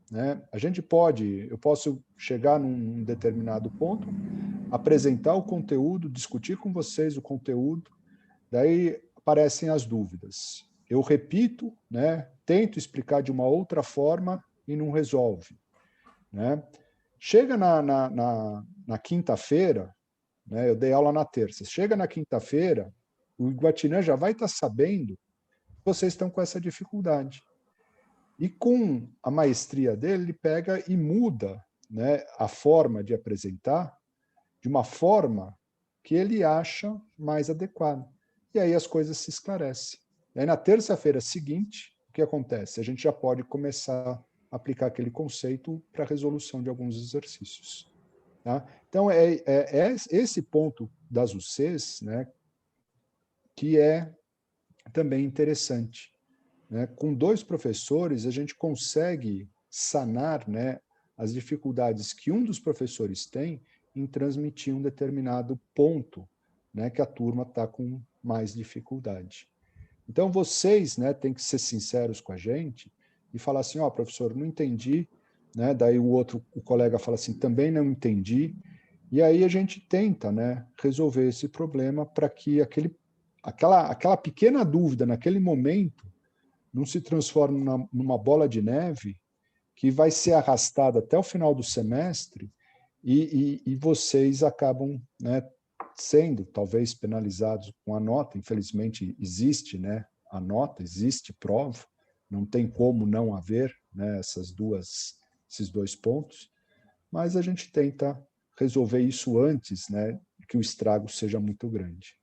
né? Eu posso chegar num determinado ponto, apresentar o conteúdo, discutir com vocês o conteúdo, daí aparecem as dúvidas. Eu repito, né? Tento explicar de uma outra forma e não resolve, né? Chega na quinta-feira, né? Eu dei aula na terça, chega na quinta-feira, o Iguatinã já vai estar sabendo que vocês estão com essa dificuldade. E com a maestria dele, ele pega e muda, né, a forma de apresentar de uma forma que ele acha mais adequada. E aí as coisas se esclarecem. E aí na terça-feira seguinte, o que acontece? A gente já pode começar a aplicar aquele conceito para a resolução de alguns exercícios. Tá? Então, é esse ponto das UCs, né, que é também interessante. Né? Com 2 professores, a gente consegue sanar, né, as dificuldades que um dos professores tem em transmitir um determinado ponto, né, que a turma está com mais dificuldade. Então, vocês, né, têm que ser sinceros com a gente e falar assim, ó, professor, não entendi, né? Daí o colega fala assim, também não entendi. E aí a gente tenta, né, resolver esse problema para que aquela pequena dúvida naquele momento não se transforme numa bola de neve que vai ser arrastada até o final do semestre e vocês acabam, né, sendo talvez penalizados com a nota. Infelizmente existe, né, a nota, existe prova, não tem como não haver, né, esses dois pontos, mas a gente tenta resolver isso antes, né, que o estrago seja muito grande.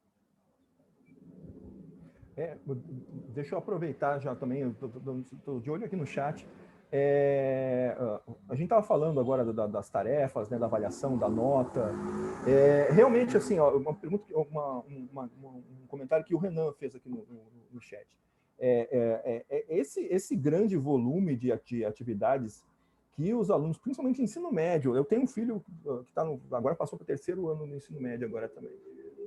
Deixa eu aproveitar já também, estou de olho aqui no chat. A gente estava falando agora das tarefas, né, da avaliação, da nota. Realmente, assim, ó, uma pergunta, um comentário que o Renan fez aqui no chat. Esse grande volume de atividades que os alunos, principalmente ensino médio, eu tenho um filho que agora passou para o 3º ano no ensino médio agora também,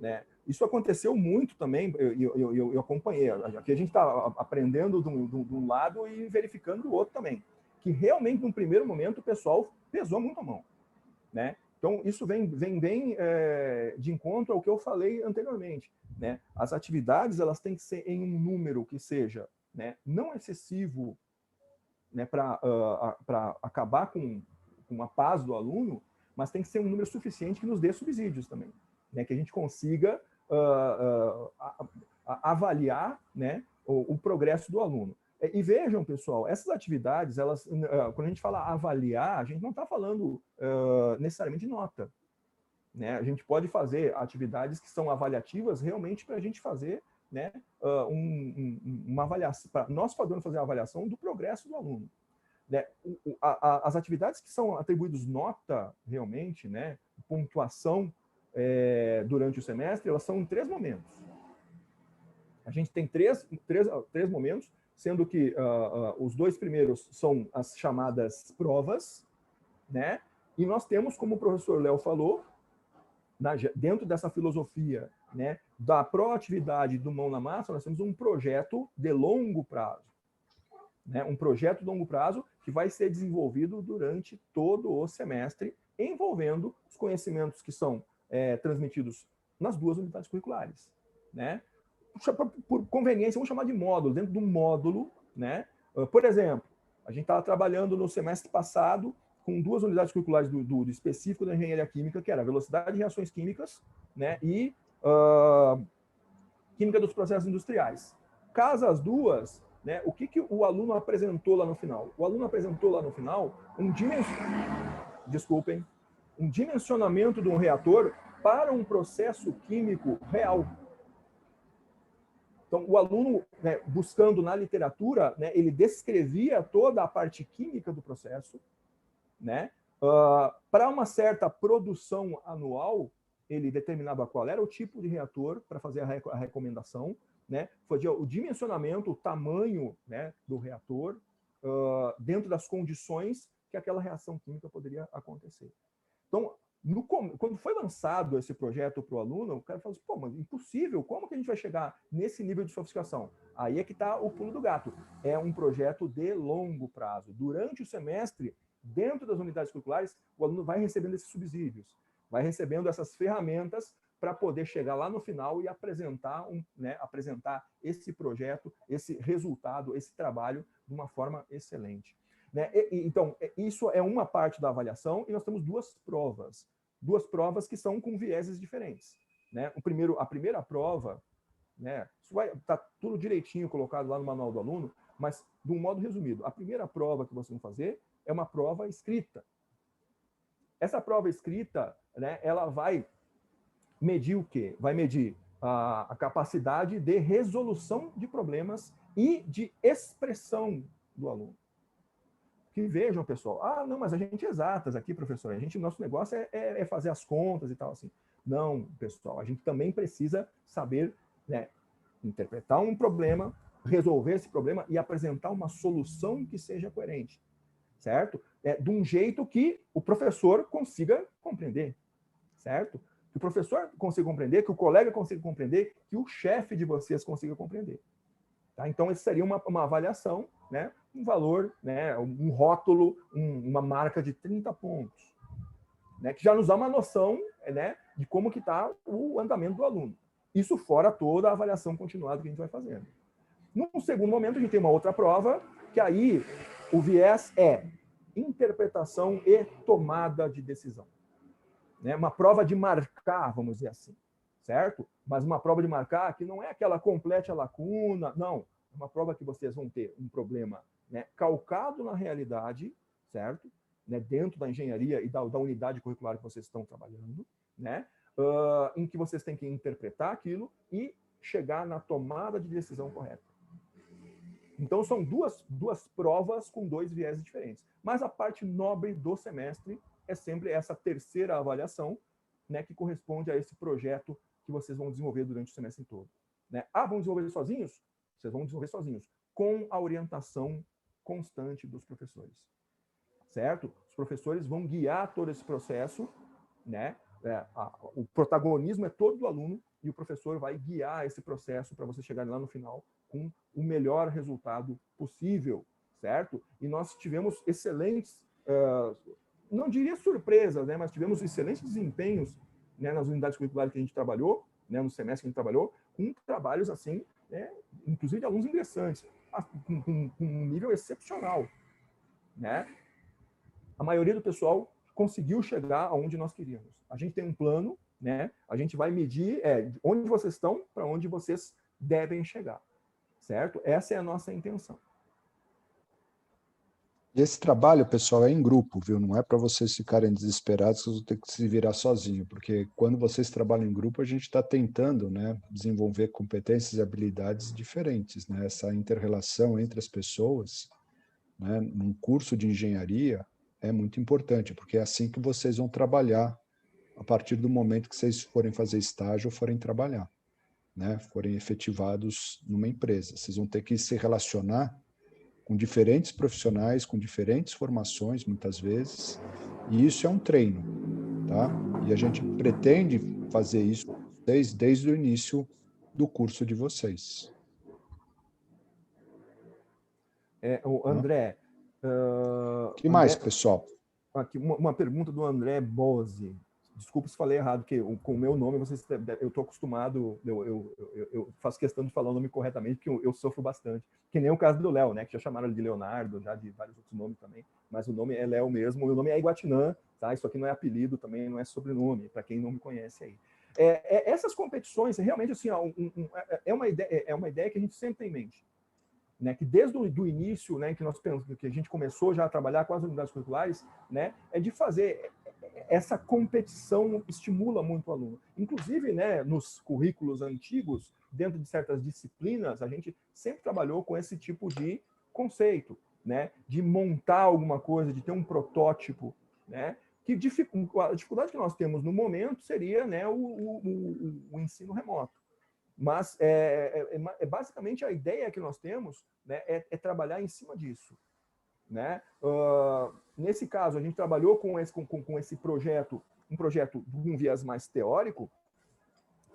né? Isso aconteceu muito também, eu acompanhei. Aqui a gente está aprendendo de um lado e verificando do outro também, que realmente, num primeiro momento, o pessoal pesou muito a mão, né? Então, isso vem bem de encontro ao que eu falei anteriormente, né? As atividades, elas têm que ser em um número que seja, né, não excessivo, né, para acabar com a paz do aluno, mas tem que ser um número suficiente que nos dê subsídios também, né, que a gente consiga avaliar, né, o progresso do aluno. E vejam, pessoal, essas atividades, elas, quando a gente fala avaliar, a gente não está falando necessariamente de nota, né? A gente pode fazer atividades que são avaliativas realmente para a gente fazer, né, uma avaliação, para nós podemos fazer a avaliação do progresso do aluno, né? As atividades que são atribuídas nota realmente, né, pontuação durante o semestre, elas são em 3 momentos. A gente tem três momentos, sendo que os 2 primeiros são as chamadas provas, né? E nós temos, como o professor Léo falou, dentro dessa filosofia, né, da proatividade do mão na massa, nós temos um projeto de longo prazo, né, um projeto de longo prazo que vai ser desenvolvido durante todo o semestre, envolvendo os conhecimentos que são transmitidos nas 2 unidades curriculares, né? Por conveniência, vamos chamar de módulo. Dentro do módulo, né? Por exemplo, a gente estava trabalhando no semestre passado com 2 unidades curriculares do específico da engenharia química, que era velocidade de reações químicas, né, e química dos processos industriais. Caso as duas, né, o que o aluno apresentou lá no final? O aluno apresentou lá no final um dimensionamento de um reator para um processo químico real. Então, o aluno, né, buscando na literatura, né, ele descrevia toda a parte química do processo, né? Para uma certa produção anual, ele determinava qual era o tipo de reator para fazer a recomendação, né? Fazia o dimensionamento, o tamanho, né, do reator, dentro das condições que aquela reação química poderia acontecer. Então, quando foi lançado esse projeto para o aluno, o cara falou assim, pô, mas impossível, como que a gente vai chegar nesse nível de sofisticação? Aí é que está o pulo do gato. É um projeto de longo prazo. Durante o semestre, dentro das unidades curriculares, o aluno vai recebendo esses subsídios, vai recebendo essas ferramentas para poder chegar lá no final e apresentar esse projeto, esse resultado, esse trabalho de uma forma excelente. Né? Então, isso é uma parte da avaliação e nós temos 2 provas que são com vieses diferentes. Né? A primeira prova, né, isso vai estar tudo direitinho colocado lá no manual do aluno, mas de um modo resumido, a primeira prova que vocês vão fazer é uma prova escrita. Essa prova escrita, né, ela vai medir o quê? Vai medir a capacidade de resolução de problemas e de expressão do aluno. Que vejam, pessoal, não, mas a gente é exatas aqui, professor, nosso negócio é fazer as contas e tal, assim. Não, pessoal, a gente também precisa saber, né, interpretar um problema, resolver esse problema e apresentar uma solução que seja coerente, certo? De um jeito que o professor consiga compreender, certo? Que o professor consiga compreender, que o colega consiga compreender, que o chefe de vocês consiga compreender. Tá? Então, essa seria uma avaliação, né? Um valor, né? Um rótulo, uma marca de 30 pontos. né, que já nos dá uma noção, né, de como que está o andamento do aluno. Isso fora toda a avaliação continuada que a gente vai fazendo. Num segundo momento, a gente tem uma outra prova, que aí o viés é interpretação e tomada de decisão. Né? Uma prova de marcar, vamos dizer assim, certo? Mas uma prova de marcar que não é aquela complete a lacuna, não. É uma prova que vocês vão ter um problema, né, calcado na realidade, certo? Né, dentro da engenharia e da unidade curricular que vocês estão trabalhando, né? Em que vocês têm que interpretar aquilo e chegar na tomada de decisão correta. Então, são duas provas com dois viés diferentes. Mas a parte nobre do semestre é sempre essa terceira avaliação, né, que corresponde a esse projeto que vocês vão desenvolver durante o semestre todo. Né? Vão desenvolver sozinhos? Vocês vão desenvolver sozinhos, com a orientação constante dos professores. Certo? Os professores vão guiar todo esse processo, né? O protagonismo é todo do aluno e o professor vai guiar esse processo para você chegar lá no final com o melhor resultado possível, certo? E nós tivemos excelentes, não diria surpresas, né? Mas tivemos excelentes desempenhos, né, nas unidades curriculares que a gente trabalhou, né, no semestre que a gente trabalhou, com trabalhos assim, né, inclusive de alunos ingressantes, com um nível excepcional, né? A maioria do pessoal conseguiu chegar aonde nós queríamos. A gente tem um plano, né? A gente vai medir onde vocês estão para onde vocês devem chegar, certo? Essa é a nossa intenção. E esse trabalho, pessoal, é em grupo, viu? Não é para vocês ficarem desesperados, vocês vão ter que se virar sozinho, porque quando vocês trabalham em grupo, a gente está tentando, né, desenvolver competências e habilidades diferentes, né? Essa inter-relação entre as pessoas, né, num curso de engenharia é muito importante, porque é assim que vocês vão trabalhar a partir do momento que vocês forem fazer estágio ou forem trabalhar, né? Forem efetivados numa empresa. Vocês vão ter que se relacionar com diferentes profissionais, com diferentes formações, muitas vezes, e isso é um treino, tá? E a gente pretende fazer isso desde o início do curso de vocês. O André... O que mais, pessoal? Aqui, uma pergunta do André Bose. Desculpa se falei errado, porque com o meu nome eu estou acostumado, eu faço questão de falar o nome corretamente, porque eu sofro bastante. Que nem o caso do Léo, né? Que já chamaram ele de Leonardo, já de vários outros nomes também, mas o nome é Léo mesmo. O meu nome é Iguatinã, tá? Isso aqui não é apelido também, não é sobrenome, para quem não me conhece aí. Essas competições, realmente, assim, é uma ideia que a gente sempre tem em mente. Né, que desde o início, né, que a gente começou já a trabalhar com as unidades curriculares, né, é de fazer essa competição, estimula muito o aluno. Inclusive, né, nos currículos antigos, dentro de certas disciplinas, a gente sempre trabalhou com esse tipo de conceito, né, de montar alguma coisa, de ter um protótipo, né, que a dificuldade que nós temos no momento seria, né, o ensino remoto. Mas basicamente a ideia que nós temos, né, é trabalhar em cima disso. Né? Nesse caso, a gente trabalhou com esse projeto, um projeto de um viés mais teórico,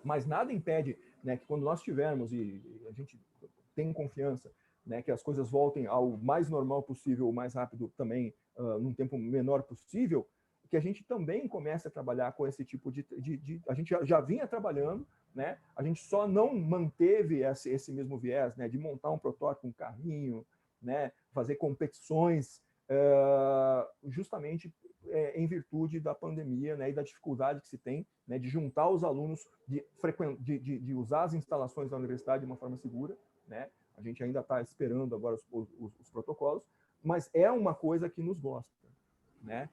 mas nada impede, né, que quando nós tivermos, e a gente tem confiança, né, que as coisas voltem ao mais normal possível, o mais rápido também, num tempo menor possível, que a gente também comece a trabalhar com esse tipo de a gente já vinha trabalhando, né? A gente só não manteve esse mesmo viés, né? De montar um protótipo, um carrinho, né? Fazer competições, justamente em virtude da pandemia, né? E da dificuldade que se tem, né? De juntar os alunos, de usar as instalações da universidade de uma forma segura, né? A gente ainda está esperando agora os protocolos, mas é uma coisa que nos gosta, né?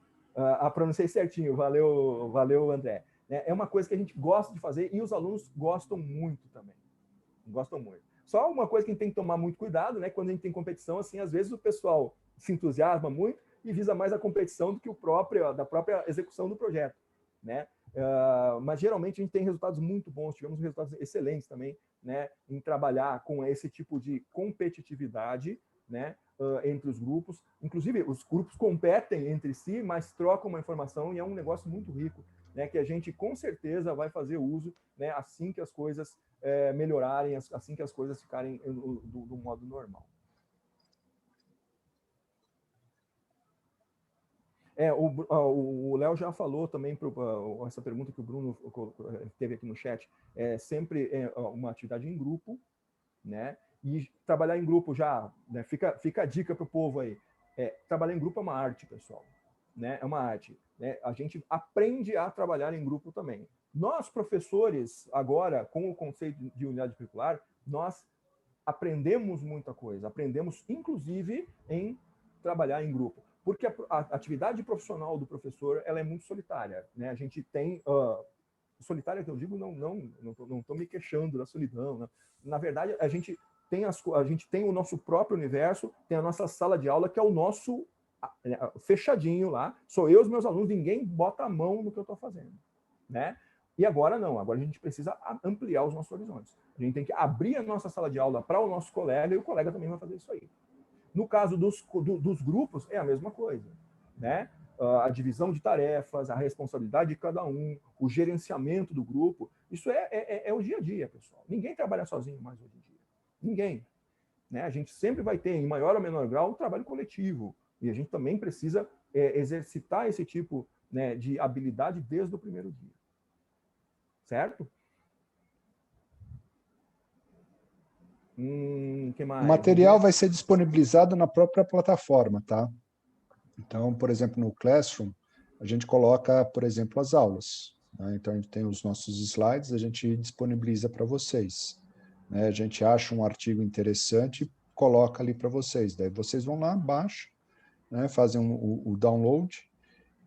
Pronunciei certinho, valeu, André. É uma coisa que a gente gosta de fazer e os alunos gostam muito também. Gostam muito. Só uma coisa que a gente tem que tomar muito cuidado, né? Quando a gente tem competição, assim, às vezes o pessoal se entusiasma muito e visa mais a competição do que da própria execução do projeto, né? Mas geralmente a gente tem resultados muito bons, tivemos resultados excelentes também, né? Em trabalhar com esse tipo de competitividade, né? Entre os grupos. Inclusive, os grupos competem entre si, mas trocam uma informação e é um negócio muito rico, né, que a gente, com certeza, vai fazer uso, né, assim que as coisas melhorarem, assim que as coisas ficarem do modo normal. O Léo já falou também, essa pergunta que o Bruno teve aqui no chat, sempre uma atividade em grupo, né? E trabalhar em grupo já, né? Fica a dica para o povo aí. Trabalhar em grupo é uma arte, pessoal. Né? É uma arte. Né? A gente aprende a trabalhar em grupo também. Nós, professores, agora, com o conceito de unidade curricular, nós aprendemos muita coisa. Aprendemos, inclusive, em trabalhar em grupo. Porque a atividade profissional do professor ela é muito solitária. Né? A gente tem... solitária que eu digo, não estou me queixando da solidão. Né? Na verdade, a gente tem o nosso próprio universo, tem a nossa sala de aula, que é o nosso fechadinho lá. Sou eu e os meus alunos, ninguém bota a mão no que eu estou fazendo. Né? E agora não, agora a gente precisa ampliar os nossos horizontes. A gente tem que abrir a nossa sala de aula para o nosso colega, e o colega também vai fazer isso aí. No caso dos grupos, é a mesma coisa. Né? A divisão de tarefas, a responsabilidade de cada um, o gerenciamento do grupo, isso é o dia a dia, pessoal. Ninguém trabalha sozinho mais hoje em dia. Ninguém. Né? A gente sempre vai ter, em maior ou menor grau, um trabalho coletivo. E a gente também precisa exercitar esse tipo, né, de habilidade desde o primeiro dia. Certo? Que mais? O material vai ser disponibilizado na própria plataforma, tá? Então, por exemplo, no Classroom, a gente coloca, por exemplo, as aulas. Né? Então, a gente tem os nossos slides, a gente disponibiliza para vocês. Né? A gente acha um artigo interessante e coloca ali para vocês. Daí vocês vão lá, baixam, né? Fazem o download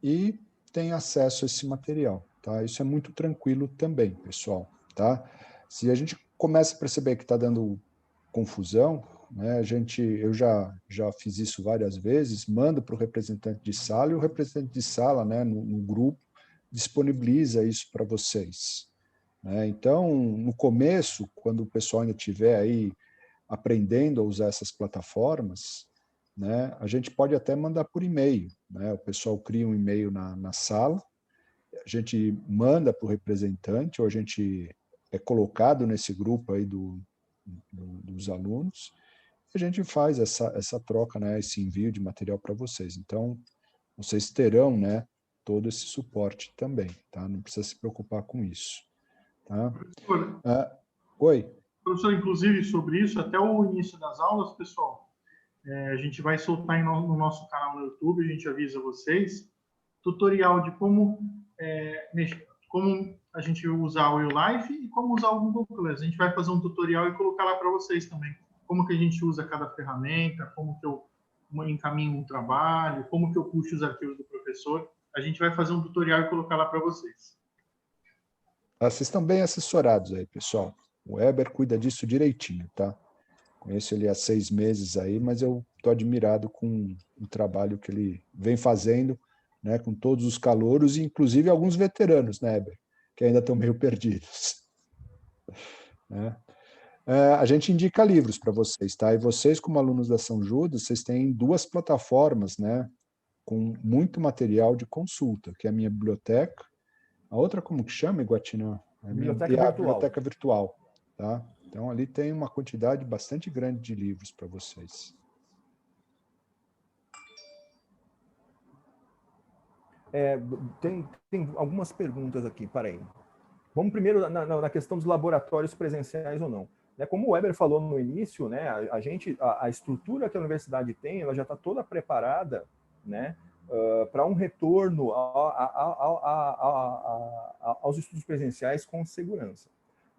e têm acesso a esse material. Tá? Isso é muito tranquilo também, pessoal. Tá? Se a gente começa a perceber que está dando confusão, né? Eu já fiz isso várias vezes, mando para o representante de sala e o representante de sala, né, no grupo, disponibiliza isso para vocês. Né? Então, no começo, quando o pessoal ainda estiver aí aprendendo a usar essas plataformas, né, a gente pode até mandar por e-mail. Né? O pessoal cria um e-mail na sala, a gente manda para o representante, ou a gente é colocado nesse grupo aí dos alunos, a gente faz essa troca, né, esse envio de material para vocês. Então, vocês terão, né, todo esse suporte também, tá? Não precisa se preocupar com isso. Tá? Professor, oi. Professor, inclusive, sobre isso, até o início das aulas, pessoal, a gente vai soltar no nosso canal no YouTube, a gente avisa vocês, tutorial de como a gente usar o YouLife e como usar o Google Class. A gente vai fazer um tutorial e colocar lá para vocês também. Como que a gente usa cada ferramenta, como que eu encaminho um trabalho, como que eu puxo os arquivos do professor. A gente vai fazer um tutorial e colocar lá para vocês. Vocês estão bem assessorados aí, pessoal. O Weber cuida disso direitinho, tá? Conheço ele há 6 meses aí, mas eu estou admirado com o trabalho que ele vem fazendo, né, com todos os calouros, e inclusive alguns veteranos, né, Weber, que ainda estão meio perdidos. Né? A gente indica livros para vocês, tá? E vocês, como alunos da São Judas, vocês têm 2 plataformas, né, com muito material de consulta, que é a minha biblioteca. A outra, como que chama, Iguatinã? Biblioteca virtual. Tá? Então, ali tem uma quantidade bastante grande de livros para vocês. Tem algumas perguntas aqui, peraí. Vamos primeiro na questão dos laboratórios presenciais ou não. Como o Weber falou no início, né, a estrutura que a universidade tem, ela já está toda preparada, né, para um retorno aos estudos presenciais com segurança.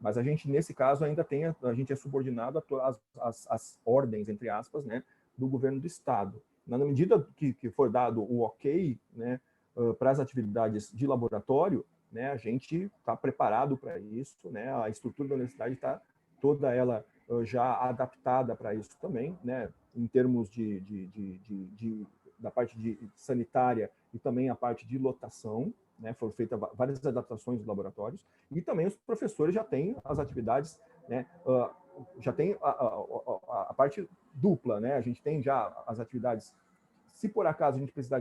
Mas a gente, nesse caso, ainda a gente é subordinado às ordens, entre aspas, né, do governo do Estado. Na medida que for dado o ok, né, para as atividades de laboratório, né, a gente está preparado para isso, né, a estrutura da universidade está toda ela já adaptada para isso também, né, em termos da parte sanitária e também a parte de lotação, né, foram feitas várias adaptações dos laboratórios, e também os professores já têm as atividades, né, já tem a parte dupla, né, a gente tem já as atividades. Se por acaso a gente precisar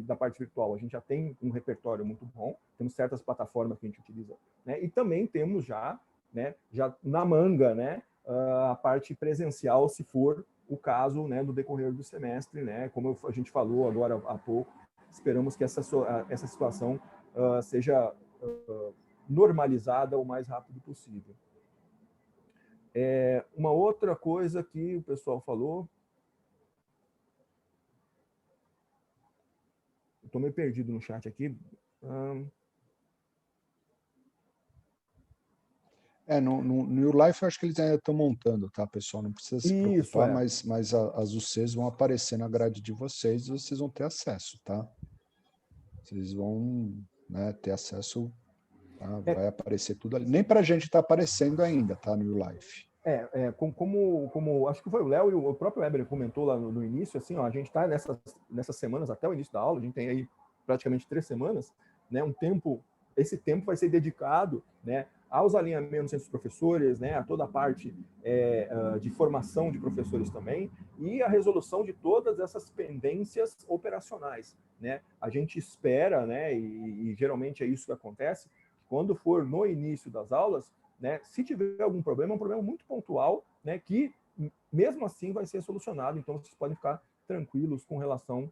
da parte virtual, a gente já tem um repertório muito bom, temos certas plataformas que a gente utiliza, né? E também temos já na manga, né, a parte presencial, se for o caso, né, do decorrer do semestre, né? Como a gente falou agora há pouco, esperamos que essa situação seja normalizada o mais rápido possível. Uma outra coisa que o pessoal falou, eu estou meio perdido no chat aqui. No New Life eu acho que eles ainda estão montando, tá, pessoal? Não precisa se preocupar, mas as UCs vão aparecer na grade de vocês e vocês vão ter acesso, tá? Vocês vão, né, ter acesso, tá? Vai aparecer tudo ali. Nem para a gente está aparecendo ainda, tá, no New Life. Como acho que foi o Léo e o próprio Weber comentou lá no início, assim, ó, a gente está nessas semanas até o início da aula, a gente tem aí praticamente 3 semanas, né, esse tempo vai ser dedicado, né, aos alinhamentos entre os professores, né, a toda a parte de formação de professores também, e a resolução de todas essas pendências operacionais, né? A gente espera, né, e geralmente é isso que acontece, quando for no início das aulas, né, se tiver algum problema, é um problema muito pontual, né, que mesmo assim vai ser solucionado, então vocês podem ficar tranquilos com relação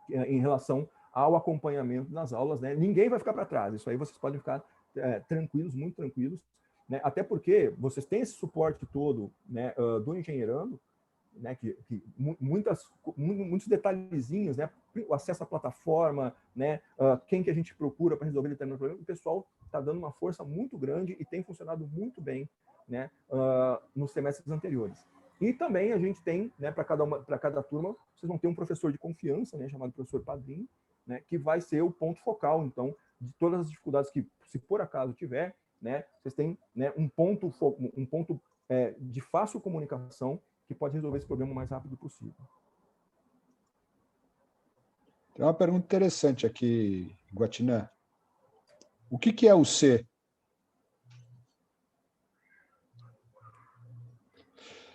em relação ao acompanhamento das aulas, né? Ninguém vai ficar para trás, isso aí vocês podem ficar tranquilos, muito tranquilos, né? Até porque vocês têm esse suporte todo, né, do Engenheirando, né, que muitos detalhezinhos, né, o acesso à plataforma, né, quem que a gente procura para resolver determinado problema, o pessoal está dando uma força muito grande e tem funcionado muito bem, né, nos semestres anteriores. E também a gente tem, né, para cada turma, vocês vão ter um professor de confiança, né, chamado professor padrinho, né, que vai ser o ponto focal, então, de todas as dificuldades que, se por acaso tiver, né, vocês têm, né, um ponto de fácil comunicação que pode resolver esse problema o mais rápido possível. Tem uma pergunta interessante aqui, Guatinã. O que é o C?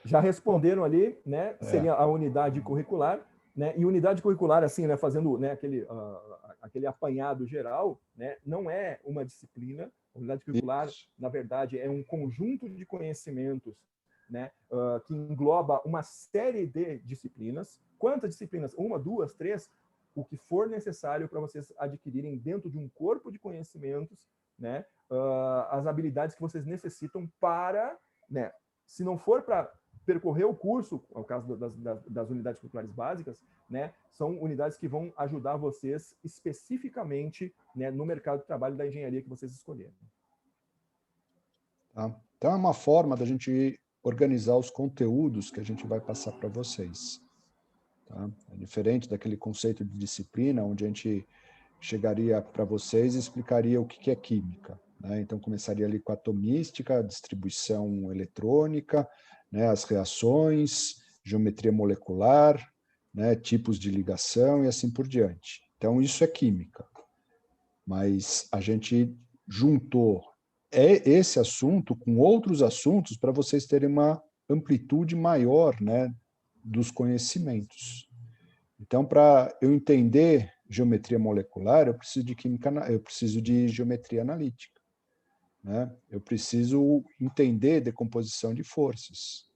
Já responderam ali, né? Seria a unidade curricular, né? E unidade curricular, assim, né? Fazendo, né, aquele apanhado geral, né? Não é uma disciplina. A unidade curricular, na verdade, é um conjunto de conhecimentos, né? Que engloba uma série de disciplinas. Quantas disciplinas? 1, 2, 3? O que for necessário para vocês adquirirem dentro de um corpo de conhecimentos, né? As habilidades que vocês necessitam para, né? Se não for para percorrer o curso, no caso das unidades curriculares básicas, né, são unidades que vão ajudar vocês especificamente, né, no mercado de trabalho da engenharia que vocês escolherem. Tá? Então, é uma forma da gente organizar os conteúdos que a gente vai passar para vocês. Tá? É diferente daquele conceito de disciplina, onde a gente chegaria para vocês e explicaria o que é química. Né? Então, começaria ali com a atomística, distribuição eletrônica, né, as reações, geometria molecular, né, tipos de ligação e assim por diante. Então, isso é química. Mas a gente juntou esse assunto com outros assuntos para vocês terem uma amplitude maior, né, dos conhecimentos. Então, para eu entender geometria molecular, eu preciso de geometria analítica. Né? Eu preciso entender decomposição de forças.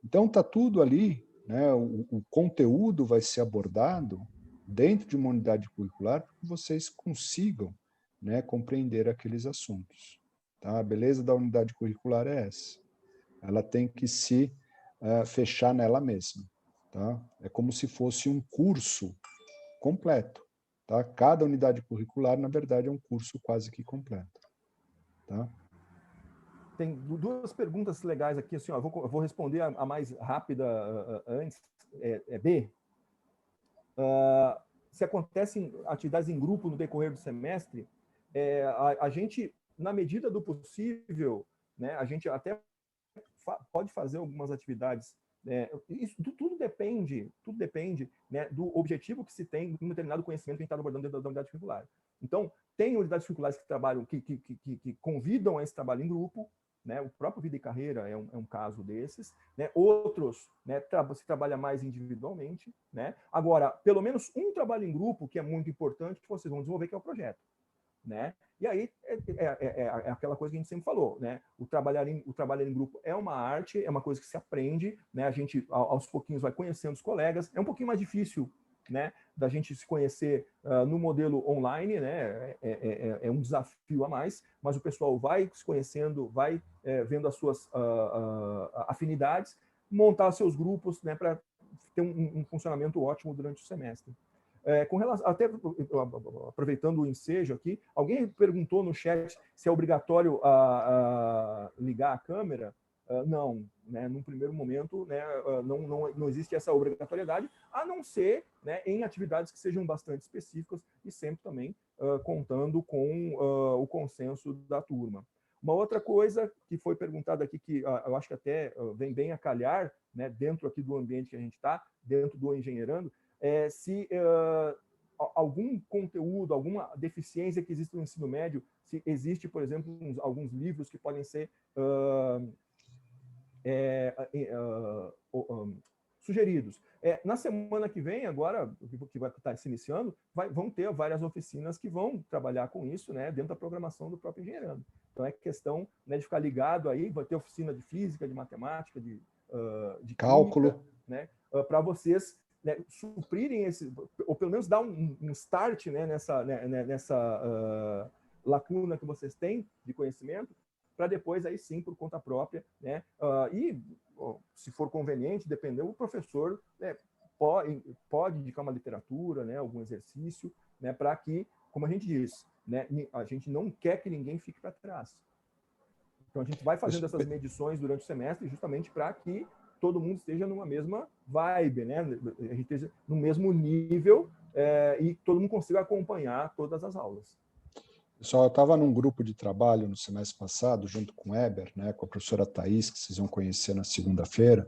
Então, está tudo ali, né? O conteúdo vai ser abordado dentro de uma unidade curricular para que vocês consigam, né, compreender aqueles assuntos. Tá? A beleza da unidade curricular é essa. Ela tem que se fechar nela mesma. Tá? É como se fosse um curso completo. Tá? Cada unidade curricular, na verdade, é um curso quase que completo. Tá? Tem 2 perguntas legais aqui, assim, ó, eu vou responder a mais rápida antes, B. Se acontecem atividades em grupo no decorrer do semestre, a gente, na medida do possível, né, a gente até pode fazer algumas atividades. Isso tudo depende, né, do objetivo que se tem em um determinado conhecimento que a gente está abordando dentro da unidade curricular. Então, tem unidades curriculares que trabalham, que convidam a esse trabalho em grupo, né? O próprio Vida e Carreira é um caso desses, né? Outros, né, se trabalha mais individualmente, né? Agora, pelo menos um trabalho em grupo que é muito importante que vocês vão desenvolver, que é o projeto, né? E aí é aquela coisa que a gente sempre falou, né? O trabalhar em grupo é uma arte, é uma coisa que se aprende, né? A gente aos pouquinhos vai conhecendo os colegas. É um pouquinho mais difícil né, da gente se conhecer no modelo online, né, é um desafio a mais, mas o pessoal vai se conhecendo, vai vendo as suas afinidades, montar seus grupos, né, para ter um funcionamento ótimo durante o semestre. Com relação, até aproveitando o ensejo aqui, alguém perguntou no chat se é obrigatório ligar a câmera. Não, né, num primeiro momento, né, não existe essa obrigatoriedade, a não ser, né, em atividades que sejam bastante específicas e sempre também contando com o consenso da turma. Uma outra coisa que foi perguntada aqui, que eu acho que até vem bem a calhar, né, dentro aqui do ambiente que a gente está, dentro do Engenheirando, se algum conteúdo, alguma deficiência que existe no ensino médio, se existe, por exemplo, alguns livros que podem ser sugeridos. Na semana que vem, agora, que vai estar se iniciando, vão ter várias oficinas que vão trabalhar com isso, né, dentro da programação do próprio Engenheirando. Então, é questão, né, de ficar ligado aí, vai ter oficina de física, de matemática, de cálculo, química, né, para vocês, né, suprirem esse, ou pelo menos dar um start, né, nessa lacuna que vocês têm de conhecimento, para depois, aí sim, por conta própria, né, e, se for conveniente, dependendo, o professor, né, pode indicar uma literatura, né, algum exercício, né, para que, como a gente diz, né, a gente não quer que ninguém fique para trás. Então, a gente vai fazendo essas medições durante o semestre justamente para que todo mundo esteja numa mesma vibe, né? A gente esteja no mesmo nível e todo mundo consiga acompanhar todas as aulas. Pessoal, eu estava num grupo de trabalho no semestre passado, junto com o Eber, né, com a professora Thaís, que vocês vão conhecer na segunda-feira,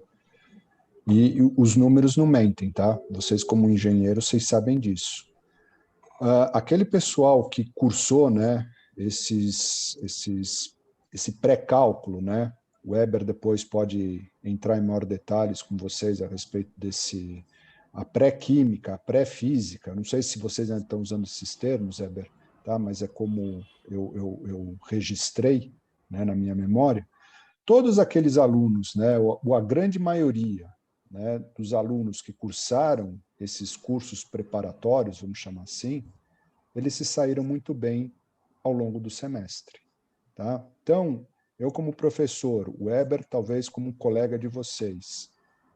e os números não mentem, tá? Vocês, como engenheiros, vocês sabem disso. Aquele pessoal que cursou, né, esse pré-cálculo, né? O Eber depois pode entrar em maior detalhes com vocês a respeito a pré-química, a pré-física. Não sei se vocês ainda estão usando esses termos, Eber, tá? Mas é como eu registrei, né, na minha memória. Todos aqueles alunos, né, a grande maioria, né, dos alunos que cursaram esses cursos preparatórios, vamos chamar assim, eles se saíram muito bem ao longo do semestre. Tá? Então, eu como professor, o Eber talvez como um colega de vocês,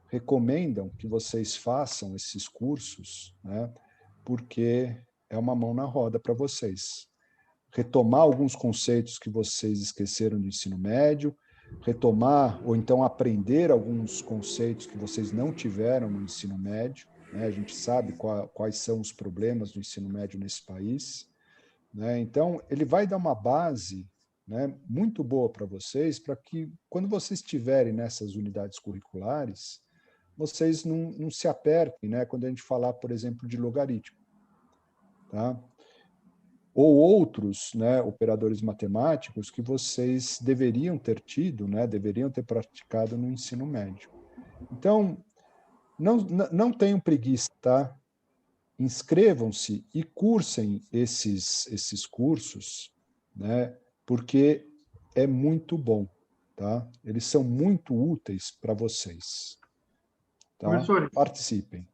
recomendam que vocês façam esses cursos, né, porque é uma mão na roda para vocês. Retomar alguns conceitos que vocês esqueceram do ensino médio, retomar ou então aprender alguns conceitos que vocês não tiveram no ensino médio, né? A gente sabe quais são os problemas do ensino médio nesse país, né? Então, ele vai dar uma base, né, muito boa para vocês, para que, quando vocês estiverem nessas unidades curriculares, vocês não se apertem, né, quando a gente falar, por exemplo, de logaritmo. Tá? Ou outros, né, operadores matemáticos que vocês deveriam ter tido, né, deveriam ter praticado no ensino médio. Então, não tenham preguiça, tá? Inscrevam-se e cursem esses cursos, né, porque é muito bom, tá? Eles são muito úteis para vocês. Tá? Professores, participem.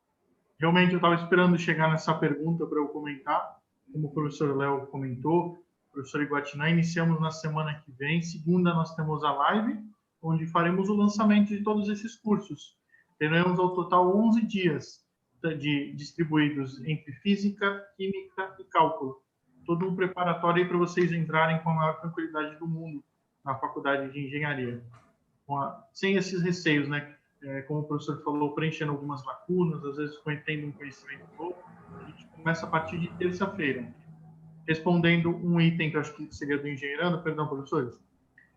Realmente eu estava esperando chegar nessa pergunta para eu comentar. Como o professor Léo comentou, professor Iguatiná, iniciamos na semana que vem. Segunda nós temos a live, onde faremos o lançamento de todos esses cursos. Teremos ao total 11 dias distribuídos entre física, química e cálculo. Todo um preparatório para vocês entrarem com a maior tranquilidade do mundo na faculdade de engenharia. Sem esses receios, né? Como o professor falou, preenchendo algumas lacunas, às vezes tendo um conhecimento novo. A gente começa a partir de terça-feira. Respondendo um item que eu acho que seria do Engenheirando, perdão, professores,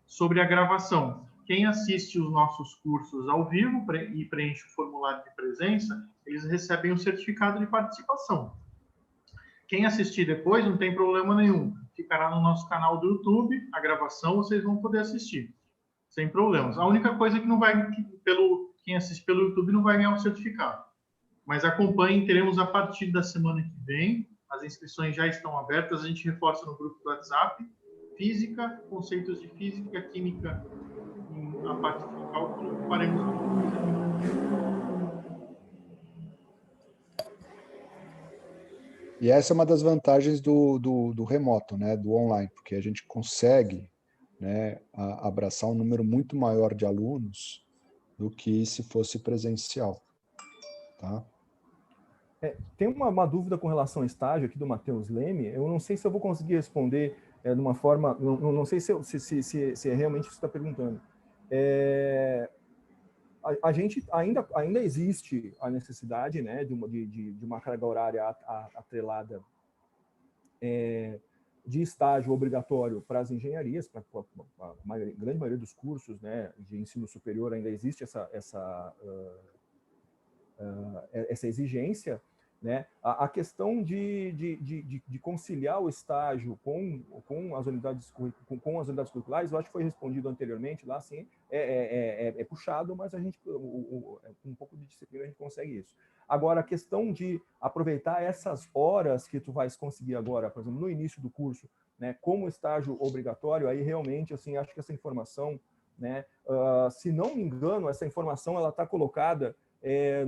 sobre a gravação. Quem assiste os nossos cursos ao vivo e preenche o formulário de presença, eles recebem um certificado de participação. Quem assistir depois, não tem problema nenhum. Ficará no nosso canal do YouTube, a gravação, vocês vão poder assistir, sem problemas. A única coisa que não vai, quem assiste pelo YouTube não vai ganhar um certificado. Mas acompanhem, teremos a partir da semana que vem, as inscrições já estão abertas, a gente reforça no grupo do WhatsApp, física, conceitos de física, química, a parte de cálculo, faremos. E essa é uma das vantagens do remoto, né, do online, porque a gente consegue, né, abraçar um número muito maior de alunos do que se fosse presencial. Tá? Tem uma dúvida com relação ao estágio aqui do Matheus Leme. Eu não sei se eu vou conseguir responder de uma forma... Não sei se é realmente isso que você está perguntando. A gente ainda existe a necessidade, né, de uma carga horária atrelada de estágio obrigatório para as engenharias, para a grande maioria dos cursos, né, de ensino superior ainda existe essa exigência, né? A questão de conciliar o estágio com as unidades curriculares, eu acho que foi respondido anteriormente lá, sim, é puxado, mas a gente, com um pouco de disciplina, a gente consegue isso. Agora, a questão de aproveitar essas horas que tu vais conseguir agora, por exemplo, no início do curso, né, como estágio obrigatório, aí realmente, assim, acho que essa informação, né, se não me engano, essa informação ela está colocada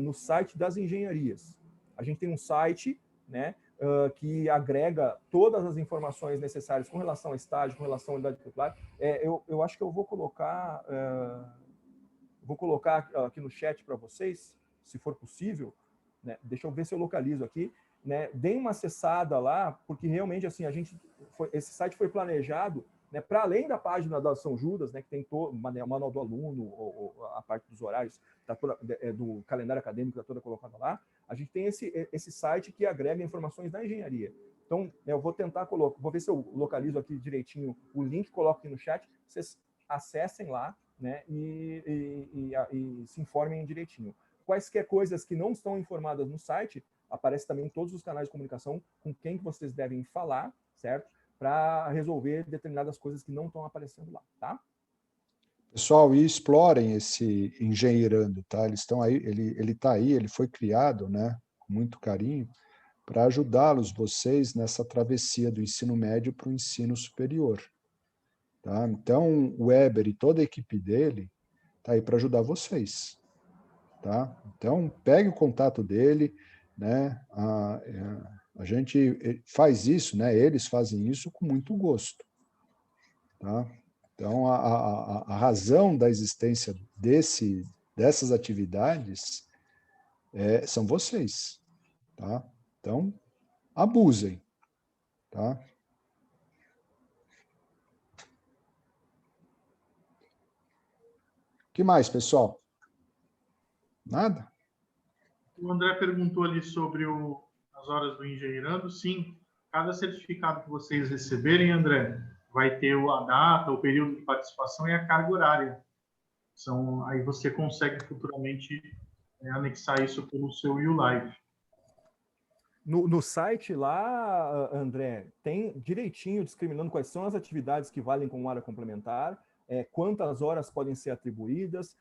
no site das engenharias. A gente tem um site, né, que agrega todas as informações necessárias com relação ao estágio, com relação à unidade curricular. Eu acho que eu vou colocar aqui no chat para vocês, se for possível, né? Deixa eu ver se eu localizo aqui, né? Deem uma acessada lá, porque realmente assim esse site foi planejado, né, para além da página da São Judas, né, que tem todo o manual do aluno, a parte dos horários, tá toda, do calendário acadêmico está toda colocada lá. A gente tem esse site que agrega informações da engenharia. Então, eu vou tentar vou ver se eu localizo aqui direitinho o link, coloco aqui no chat, vocês acessem lá, né, e se informem direitinho. Quaisquer coisas que não estão informadas no site, aparece também em todos os canais de comunicação com quem que vocês devem falar, certo? Para resolver determinadas coisas que não estão aparecendo lá, tá? Pessoal, e explorem esse Engenheirando, tá? Eles estão aí, ele está aí, ele foi criado, né, com muito carinho, para ajudá-los, vocês, nessa travessia do ensino médio para o ensino superior. Tá? Então, o Weber e toda a equipe dele está aí para ajudar vocês. Tá? Então, pegue o contato dele, né? A gente faz isso, né? Eles fazem isso com muito gosto. Tá? Então, a razão da existência dessas atividades são vocês. Tá? Então, abusem. Tá? O que mais, pessoal? Nada? O André perguntou ali sobre as horas do Engenheirando. Sim, cada certificado que vocês receberem, André, vai ter a data, o período de participação e a carga horária. Aí você consegue futuramente anexar isso pelo seu YouLive. No site lá, André, tem direitinho discriminando quais são as atividades que valem como área complementar, quantas horas podem ser atribuídas,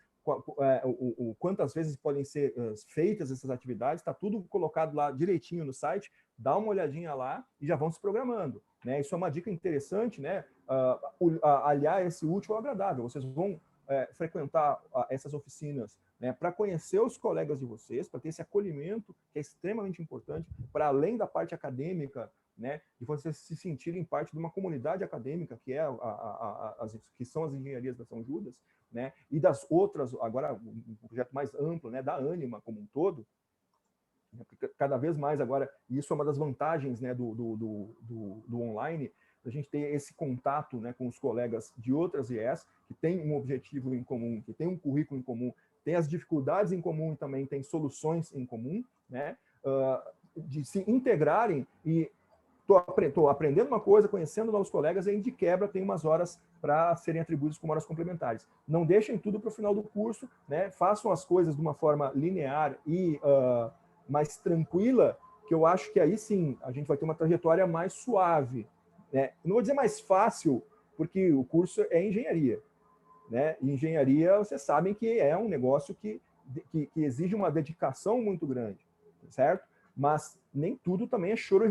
quantas vezes podem ser feitas essas atividades, está tudo colocado lá direitinho no site, dá uma olhadinha lá e já vão se programando. Né? Isso é uma dica interessante, né? Aliar esse útil ao agradável. Vocês vão frequentar essas oficinas, né, para conhecer os colegas de vocês, para ter esse acolhimento que é extremamente importante, para além da parte acadêmica, né, de vocês se sentirem parte de uma comunidade acadêmica, que que são as engenharias da São Judas, né, e das outras, agora um projeto mais amplo, né, da Ânima como um todo, cada vez mais agora, e isso é uma das vantagens, né, do online, a gente ter esse contato, né, com os colegas de outras IES, que têm um objetivo em comum, que têm um currículo em comum, tem as dificuldades em comum e também tem soluções em comum, né, de se integrarem e estou aprendendo uma coisa, conhecendo novos colegas, e de quebra tem umas horas para serem atribuídas como horas complementares. Não deixem tudo para o final do curso, né, façam as coisas de uma forma linear e mais tranquila, que eu acho que aí sim a gente vai ter uma trajetória mais suave. Né? Não vou dizer mais fácil, porque o curso é engenharia. Né? E engenharia, vocês sabem que é um negócio que exige uma dedicação muito grande, certo? Mas nem tudo também é choro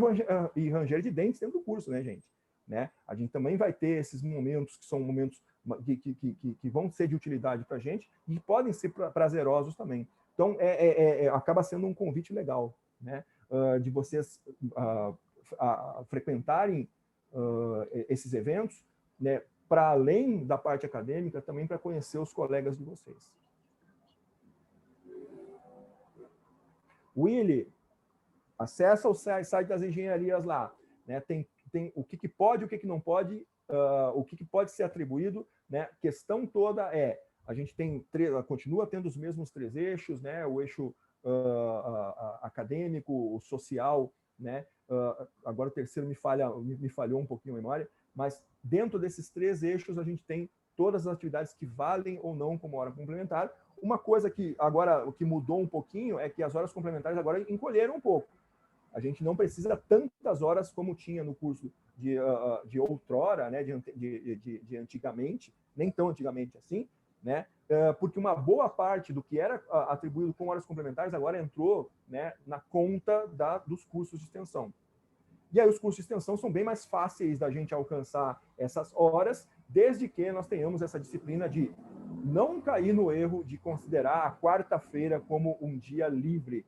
e ranger de dentes dentro do curso, né, gente? Né? A gente também vai ter esses momentos que são momentos que vão ser de utilidade para a gente e podem ser prazerosos também. Então, acaba sendo um convite legal, né? de vocês frequentarem esses eventos, né, para além da parte acadêmica, também para conhecer os colegas de vocês. Willy, acessa o site das engenharias lá, né? Tem o que pode, o que não pode, o que pode ser atribuído, né? A questão toda a gente continua tendo os mesmos 3 eixos, né? O eixo acadêmico, o social, né? Agora o terceiro me falhou um pouquinho a memória, mas dentro desses 3 eixos a gente tem todas as atividades que valem ou não como hora complementar. Uma coisa que agora o que mudou um pouquinho é que as horas complementares agora encolheram um pouco. A gente não precisa tantas horas como tinha no curso de outrora, né, de antigamente, nem tão antigamente assim, né, porque uma boa parte do que era atribuído com horas complementares agora entrou, né, na conta dos cursos de extensão. E aí os cursos de extensão são bem mais fáceis da gente alcançar essas horas, desde que nós tenhamos essa disciplina de não cair no erro de considerar a quarta-feira como um dia livre.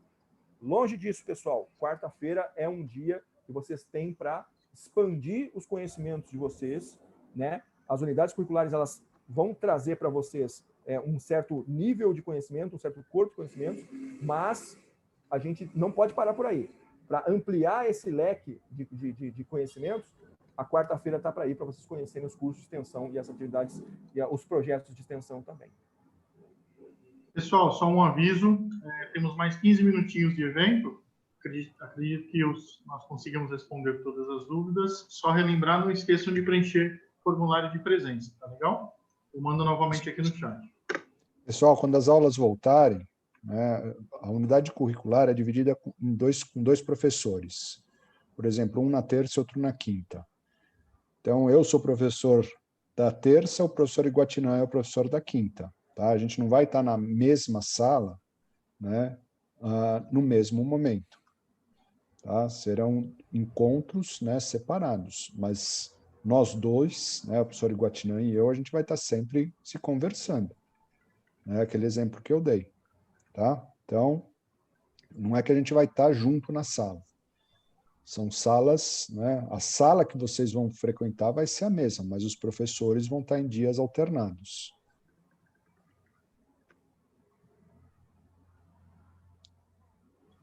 Longe disso, pessoal. Quarta-feira é um dia que vocês têm para expandir os conhecimentos de vocês, né? As unidades curriculares, elas vão trazer para vocês um certo nível de conhecimento, um certo corpo de conhecimento, mas a gente não pode parar por aí. Para ampliar esse leque de conhecimentos, a quarta-feira está para ir para vocês conhecerem os cursos de extensão e as atividades e os projetos de extensão também. Pessoal, só um aviso, temos mais 15 minutinhos de evento, acredito que nós conseguimos responder todas as dúvidas, só relembrar, não esqueçam de preencher o formulário de presença, tá legal? Eu mando novamente aqui no chat. Pessoal, quando as aulas voltarem, né, a unidade curricular é dividida com dois professores, por exemplo, um na terça e outro na quinta. Então, eu sou professor da terça, o professor Iguatinã é o professor da quinta. Tá? A gente não vai estar na mesma sala, né, no mesmo momento. Tá? Serão encontros, né, separados, mas nós dois, né, o professor Iguatinã e eu, a gente vai estar sempre se conversando. Né, aquele exemplo que eu dei. Tá? Então, não é que a gente vai estar junto na sala. São salas, né, a sala que vocês vão frequentar vai ser a mesma, mas os professores vão estar em dias alternados.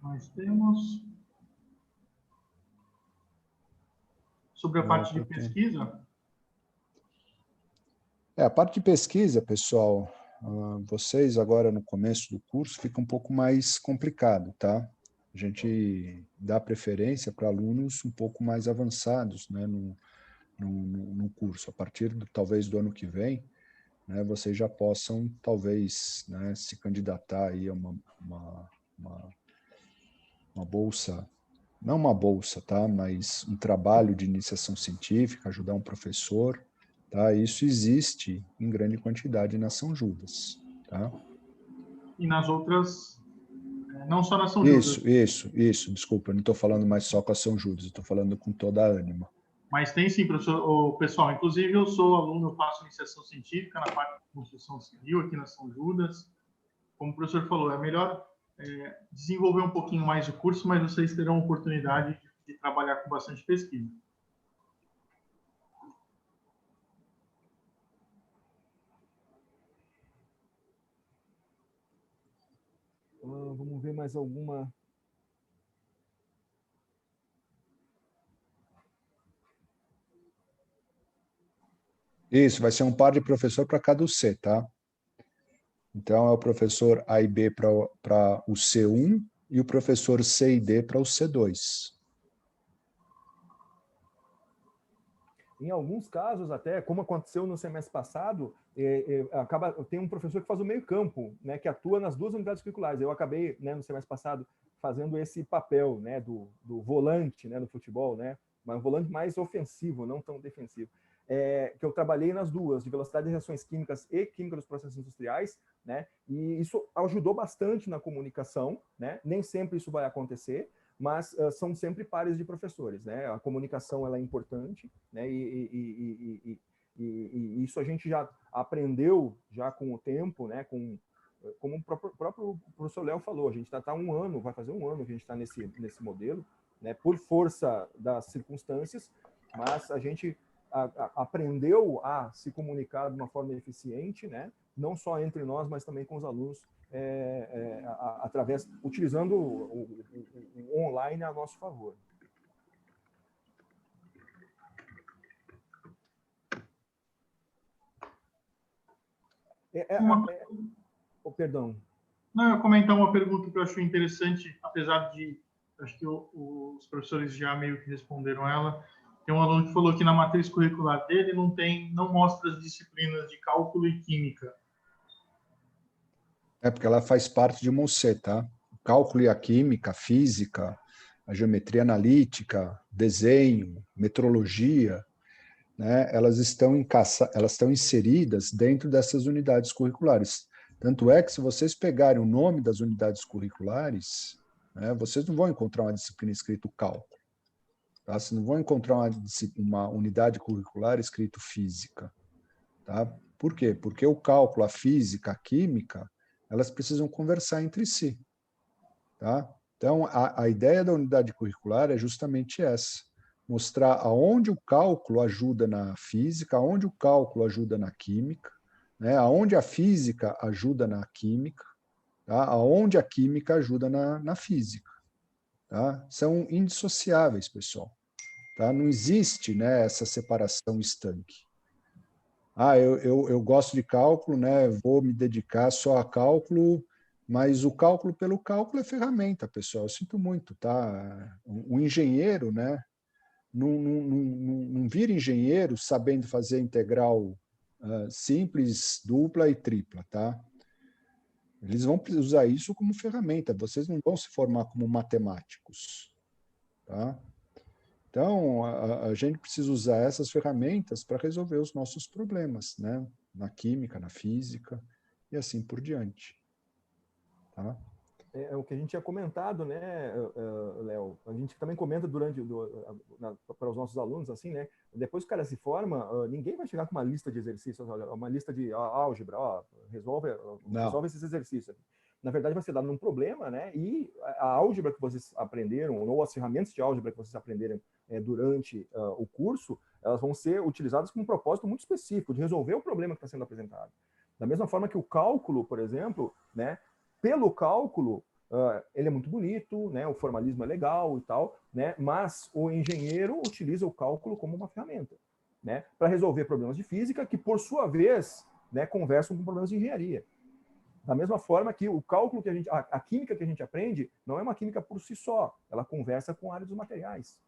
Nós temos... Sobre a parte de pesquisa? A parte de pesquisa, pessoal, vocês agora no começo do curso fica um pouco mais complicado, tá? A gente dá preferência para alunos um pouco mais avançados, né, no curso. A partir, talvez, do ano que vem, né, vocês já possam, talvez, né, se candidatar aí a uma bolsa, não uma bolsa, tá? Mas um trabalho de iniciação científica, ajudar um professor, tá? Isso existe em grande quantidade na São Judas, tá? E nas outras, não só na São Judas. Isso, desculpa, eu não estou falando mais só com a São Judas, eu estou falando com toda a Ânima. Mas tem sim, professor, pessoal, inclusive eu sou aluno, eu faço iniciação científica na parte de construção civil aqui na São Judas. Como o professor falou, é melhor desenvolver um pouquinho mais o curso, mas vocês terão a oportunidade de trabalhar com bastante pesquisa. Vamos ver mais alguma. Isso, vai ser um par de professor para cada C, tá? Então, é o professor A e B para o C1 e o professor C e D para o C2. Em alguns casos, até, como aconteceu no semestre passado, tem um professor que faz o meio-campo, né, que atua nas 2 unidades curriculares. Eu acabei, né, no semestre passado, fazendo esse papel, né, do volante, né, no futebol, né, mas um volante mais ofensivo, não tão defensivo. Que eu trabalhei nas 2, de velocidade de reações químicas e química dos processos industriais, né, e isso ajudou bastante na comunicação, né, nem sempre isso vai acontecer, mas são sempre pares de professores, né, a comunicação ela é importante, né, e isso a gente já aprendeu já com o tempo, né, com como o próprio professor Léo falou, a gente está há um ano, vai fazer um ano que a gente está nesse modelo, né, por força das circunstâncias, mas a gente aprendeu a se comunicar de uma forma eficiente, né, não só entre nós, mas também com os alunos, utilizando o online a nosso favor. Perdão. Não, eu ia comentar uma pergunta que eu acho interessante, apesar de, acho que os professores já meio que responderam ela. Tem um aluno que falou que na matriz curricular dele não mostra as disciplinas de cálculo e química. É porque ela faz parte de você, tá? O cálculo e a química, a física, a geometria analítica, desenho, metrologia, né? Elas estão inseridas dentro dessas unidades curriculares. Tanto é que, se vocês pegarem o nome das unidades curriculares, né, vocês não vão encontrar uma disciplina escrito cálculo. Tá? Vocês não vão encontrar uma unidade curricular escrito física. Tá? Por quê? Porque o cálculo, a física, a química, elas precisam conversar entre si. Tá? Então, a ideia da unidade curricular é justamente essa: mostrar aonde o cálculo ajuda na física, aonde o cálculo ajuda na química, né? Aonde a física ajuda na química, tá? Aonde a química ajuda na física. Tá? São indissociáveis, pessoal. Tá? Não existe, né, essa separação estanque. Eu gosto de cálculo, né, vou me dedicar só a cálculo, mas o cálculo pelo cálculo é ferramenta, pessoal. Eu sinto muito, tá? O engenheiro, né, não vira engenheiro sabendo fazer integral simples, dupla e tripla, tá? Eles vão usar isso como ferramenta. Vocês não vão se formar como matemáticos, tá? Então, a gente precisa usar essas ferramentas para resolver os nossos problemas, né? Na química, na física e assim por diante. Tá? É o que a gente tinha comentado, né, Léo? A gente também comenta para os nossos alunos, assim, né? Depois que o cara se forma, ninguém vai chegar com uma lista de exercícios, uma lista de álgebra, resolve esses exercícios. Na verdade, vai ser dado um problema, né? E a álgebra que vocês aprenderam, ou as ferramentas de álgebra que vocês aprenderam durante o curso, elas vão ser utilizadas com um propósito muito específico, de resolver o problema que está sendo apresentado. Da mesma forma que o cálculo, por exemplo, né? Pelo cálculo, ele é muito bonito, né? O formalismo é legal e tal, né? Mas o engenheiro utiliza o cálculo como uma ferramenta, né? Para resolver problemas de física que, por sua vez, né, conversam com problemas de engenharia. Da mesma forma que o cálculo que a química que a gente aprende não é uma química por si só, ela conversa com a área dos materiais.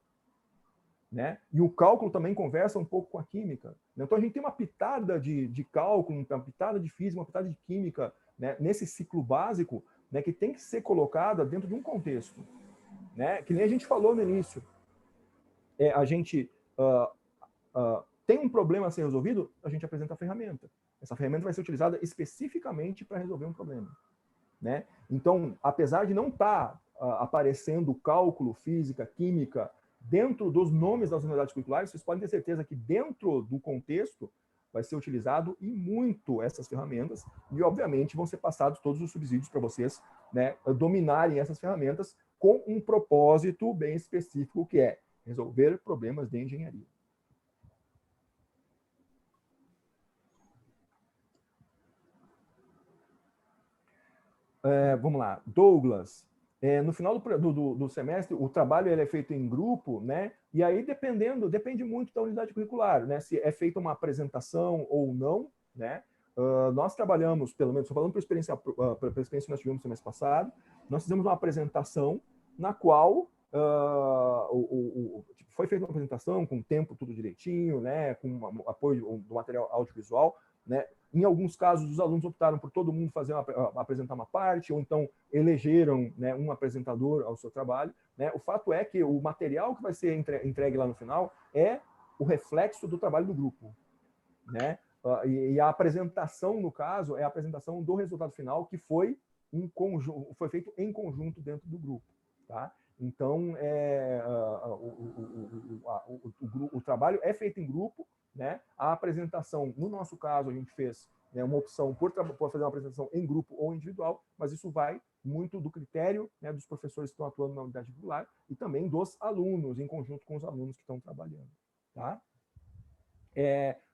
Né? E o cálculo também conversa um pouco com a química. Então a gente tem uma pitada de cálculo, uma pitada de física, uma pitada de química, né, nesse ciclo básico, né, que tem que ser colocada dentro de um contexto. Né? Que nem a gente falou no início. A gente tem um problema a ser resolvido, a gente apresenta a ferramenta. Essa ferramenta vai ser utilizada especificamente para resolver um problema. Né? Então, apesar de não estar aparecendo cálculo, física, química dentro dos nomes das unidades curriculares, vocês podem ter certeza que dentro do contexto vai ser utilizado e muito essas ferramentas e, obviamente, vão ser passados todos os subsídios para vocês, né, dominarem essas ferramentas com um propósito bem específico, que é resolver problemas de engenharia. Vamos lá, Douglas. No final do semestre, o trabalho ele é feito em grupo, né? E aí, depende muito da unidade curricular, né? Se é feita uma apresentação ou não, né? Nós trabalhamos, pelo menos, estou falando por experiência que nós tivemos no semestre passado, nós fizemos uma apresentação na qual foi feita uma apresentação com o tempo tudo direitinho, né? Com apoio do material audiovisual, né? Em alguns casos, os alunos optaram por todo mundo apresentar uma parte, ou então elegeram, né, um apresentador ao seu trabalho. Né? O fato é que o material que vai ser entregue lá no final é o reflexo do trabalho do grupo. Né? E a apresentação, no caso, é a apresentação do resultado final, que foi feito em conjunto dentro do grupo. Tá? Então, o trabalho é feito em grupo, né? A apresentação, no nosso caso, a gente fez né, uma opção por fazer uma apresentação em grupo ou individual, mas isso vai muito do critério, né, dos professores que estão atuando na unidade curricular e também dos alunos, em conjunto com os alunos que estão trabalhando. Tá?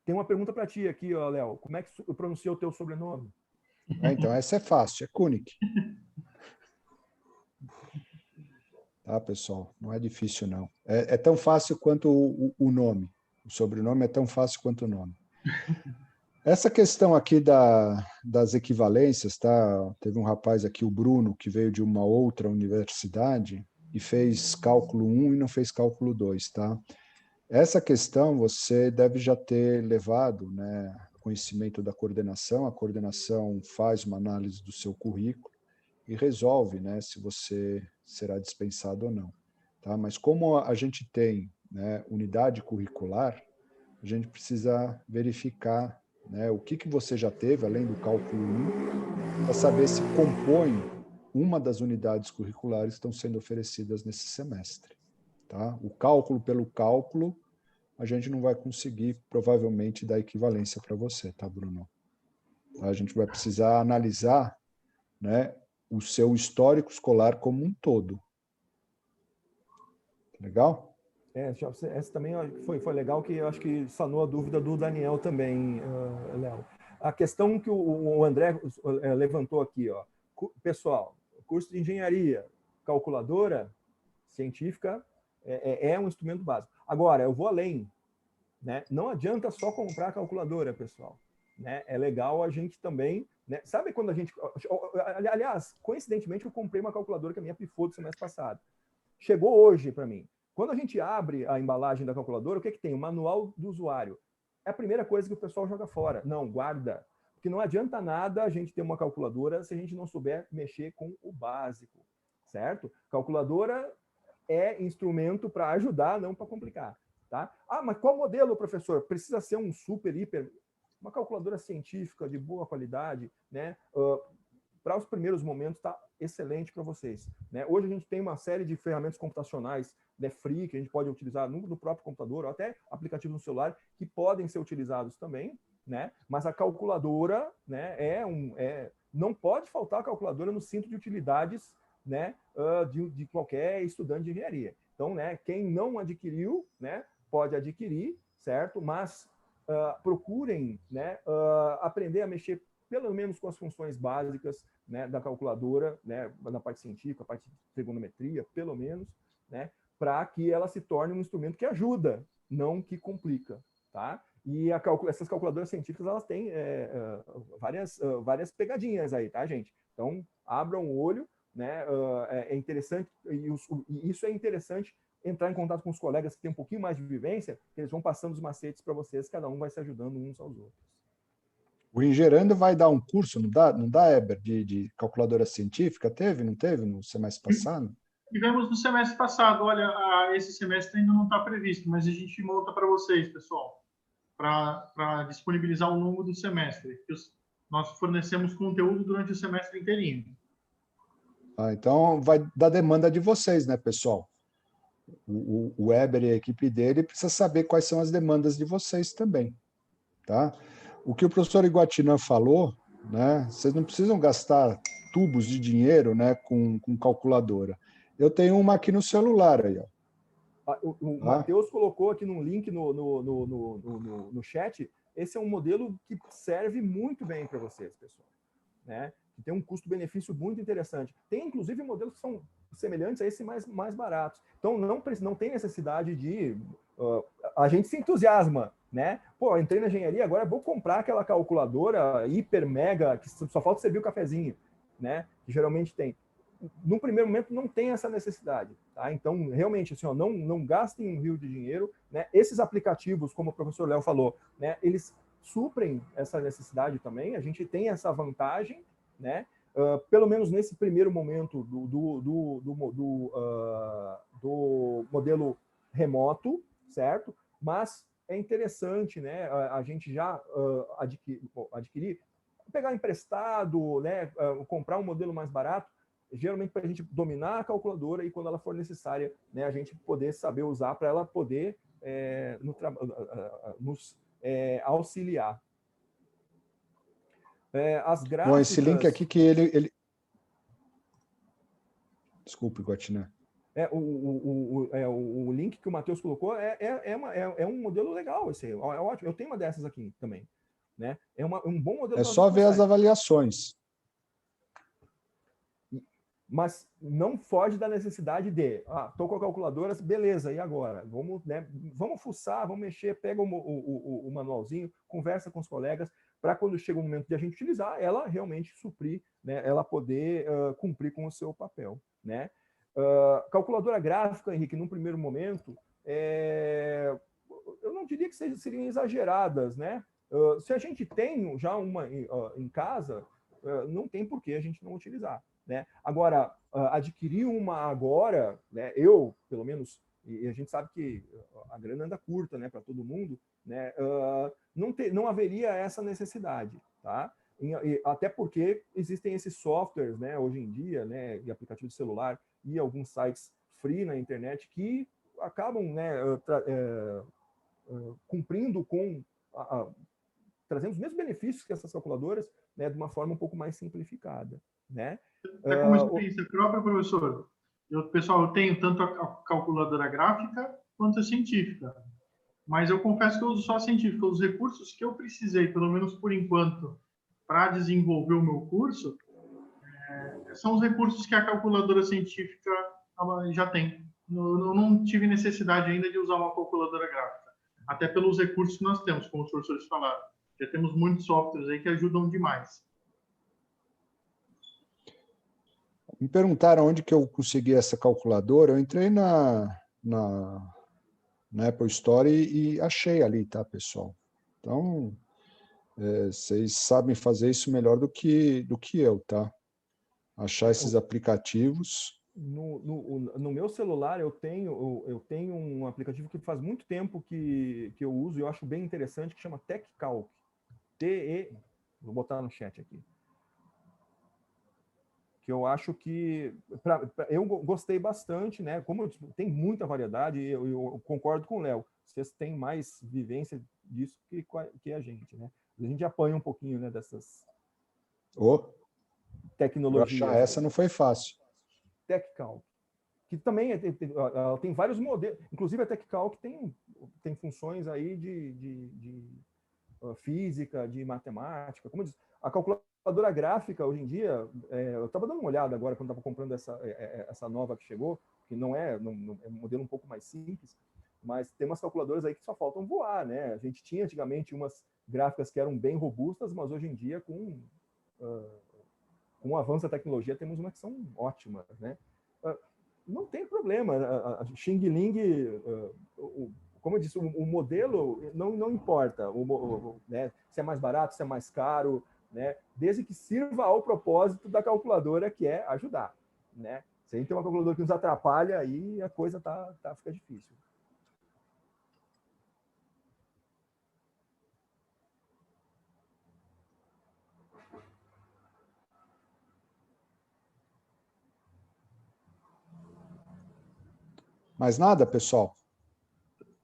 Tem uma pergunta para ti aqui, Léo. Como é que eu pronuncio o teu sobrenome? Então, essa é fácil, é Kunik. Tá, pessoal? Não é difícil, não. É tão fácil quanto o nome. O sobrenome é tão fácil quanto o nome. Essa questão aqui das equivalências, tá? Teve um rapaz aqui, o Bruno, que veio de uma outra universidade e fez cálculo 1 e não fez cálculo 2, tá? Essa questão você deve já ter levado, né, conhecimento da coordenação. A coordenação faz uma análise do seu currículo e resolve, né, se você será dispensado ou não. Tá? Mas como a gente tem, né, unidade curricular, a gente precisa verificar, né, o que você já teve, além do cálculo 1, para saber se compõe uma das unidades curriculares que estão sendo oferecidas nesse semestre. Tá? O cálculo pelo cálculo, a gente não vai conseguir, provavelmente, dar equivalência para você, tá, Bruno? A gente vai precisar analisar, né, o seu histórico escolar como um todo. Legal? Essa também foi legal, que eu acho que sanou a dúvida do Daniel também, Léo. A questão que o André levantou aqui, ó. Pessoal, curso de engenharia, calculadora científica é um instrumento básico. Agora, eu vou além, né? Não adianta só comprar a calculadora, pessoal. Né? É legal a gente também... Né? Sabe quando a gente... Aliás, coincidentemente, eu comprei uma calculadora que a minha pifou do semestre passado. Chegou hoje para mim. Quando a gente abre a embalagem da calculadora, o que tem? O manual do usuário. É a primeira coisa que o pessoal joga fora. Não, guarda. Porque não adianta nada a gente ter uma calculadora se a gente não souber mexer com o básico. Certo? Calculadora é instrumento para ajudar, não para complicar. Tá? Ah, mas qual modelo, professor? Precisa ser um super, hiper... Uma calculadora científica de boa qualidade, né? Para os primeiros momentos está excelente para vocês. Né? Hoje a gente tem uma série de ferramentas computacionais, né, free, que a gente pode utilizar no próprio computador, ou até aplicativos no celular, que podem ser utilizados também, né? Mas a calculadora, né, não pode faltar a calculadora no cinto de utilidades, né, de qualquer estudante de engenharia. Então, né, quem não adquiriu, né, pode adquirir, certo? Mas procurem, né, aprender a mexer pelo menos com as funções básicas, né, da calculadora, né, na parte científica, a parte de trigonometria, pelo menos, né, para que ela se torne um instrumento que ajuda, não que complica, tá? E essas calculadoras científicas, elas têm várias pegadinhas aí, tá, gente? Então, abram o olho, né? É interessante, e isso é interessante, entrar em contato com os colegas que têm um pouquinho mais de vivência, que eles vão passando os macetes para vocês, cada um vai se ajudando uns aos outros. O Engerando vai dar um curso, não dá, Eber, de calculadora científica? Teve, não teve, no semestre passado? Tivemos no semestre passado. Olha, esse semestre ainda não está previsto, mas a gente monta para vocês, pessoal, para disponibilizar ao longo do semestre. Nós fornecemos conteúdo durante o semestre inteirinho. Então, vai da demanda de vocês, né, pessoal? O Weber e a equipe dele precisa saber quais são as demandas de vocês também, tá? O que o professor Iguatinã falou, né? Vocês não precisam gastar tubos de dinheiro, né, com calculadora. Eu tenho uma aqui no celular aí, ó. O Matheus colocou aqui num link no chat. Esse é um modelo que serve muito bem para vocês, pessoal. Né? Que tem um custo-benefício muito interessante. Tem, inclusive, modelos que são semelhantes a esse mais baratos. Então, não tem necessidade de... a gente se entusiasma, né? Pô, entrei na engenharia, agora vou comprar aquela calculadora hiper, mega, que só falta servir o cafezinho, né? Que geralmente tem. No primeiro momento, não tem essa necessidade, tá? Então, realmente, assim, ó, não gastem um rio de dinheiro, né? Esses aplicativos, como o professor Léo falou, né? Eles suprem essa necessidade também. A gente tem essa vantagem, né? Pelo menos nesse primeiro momento do modelo remoto, certo? Mas é interessante, né? A gente já adquirir, pegar emprestado, né? Comprar um modelo mais barato, geralmente para a gente dominar a calculadora e quando ela for necessária, né? A gente poder saber usar para ela poder nos auxiliar. As gráficas... Bom, esse link aqui que ele... Desculpe, Guaxinim. O link que o Matheus colocou é um modelo legal, esse, é ótimo. Eu tenho uma dessas aqui também. Né? Um bom modelo. É só ver as avaliações. Mas não foge da necessidade de, estou com a calculadora, beleza, e agora? Vamos fuçar, vamos mexer, pega o manualzinho, conversa com os colegas, para quando chega o momento de a gente utilizar, ela realmente suprir, né, ela poder cumprir com o seu papel. Né? Calculadora gráfica, Henrique, num primeiro momento, eu não diria que seriam exageradas. Né? Se a gente tem já uma em casa, não tem por que a gente não utilizar. Né? Agora, adquirir uma agora, né, eu, pelo menos, e a gente sabe que a grana anda curta, né, para todo mundo, né, não haveria essa necessidade. Tá? Até porque existem esses softwares, né, hoje em dia, né, de aplicativo de celular e alguns sites free na internet que acabam, né, cumprindo com... trazendo os mesmos benefícios que essas calculadoras, né, de uma forma um pouco mais simplificada. Né? Até como experiência própria, professor, pessoal, eu tenho tanto a calculadora gráfica quanto a científica, mas eu confesso que eu uso só a científica. Os recursos que eu precisei, pelo menos por enquanto, para desenvolver o meu curso, são os recursos que a calculadora científica já tem. Eu não tive necessidade ainda de usar uma calculadora gráfica, até pelos recursos que nós temos, como os professores falaram. Já temos muitos softwares aí que ajudam demais. Me perguntaram onde que eu consegui essa calculadora. Eu entrei na Apple Store e achei ali, tá, pessoal? Então, vocês sabem fazer isso melhor do que eu, tá? Achar esses aplicativos. No meu celular, eu tenho um aplicativo que faz muito tempo que eu uso e eu acho bem interessante, que chama TechCalc. Vou botar no chat aqui. Que eu acho que eu gostei bastante, né? Como tem muita variedade, eu concordo com o Léo. Vocês têm mais vivência disso que a gente, né? A gente apanha um pouquinho, né, dessas tecnologias. Achar essa não foi fácil. TechCalc, que também tem vários modelos, inclusive a TechCalc tem funções aí de física, de matemática, como diz, a calculadora gráfica, hoje em dia, eu estava dando uma olhada agora, quando estava comprando essa nova que chegou, que não é um modelo um pouco mais simples, mas tem umas calculadoras aí que só faltam voar, né? A gente tinha antigamente umas gráficas que eram bem robustas, mas hoje em dia, com o avanço da tecnologia, temos umas que são ótimas, né? Não tem problema, a Xing Ling, como eu disse, o modelo não importa, né? Se é mais barato, se é mais caro, né? Desde que sirva ao propósito da calculadora, que é ajudar, né? Se a gente tem uma calculadora que nos atrapalha, aí a coisa fica difícil. Mais nada, pessoal?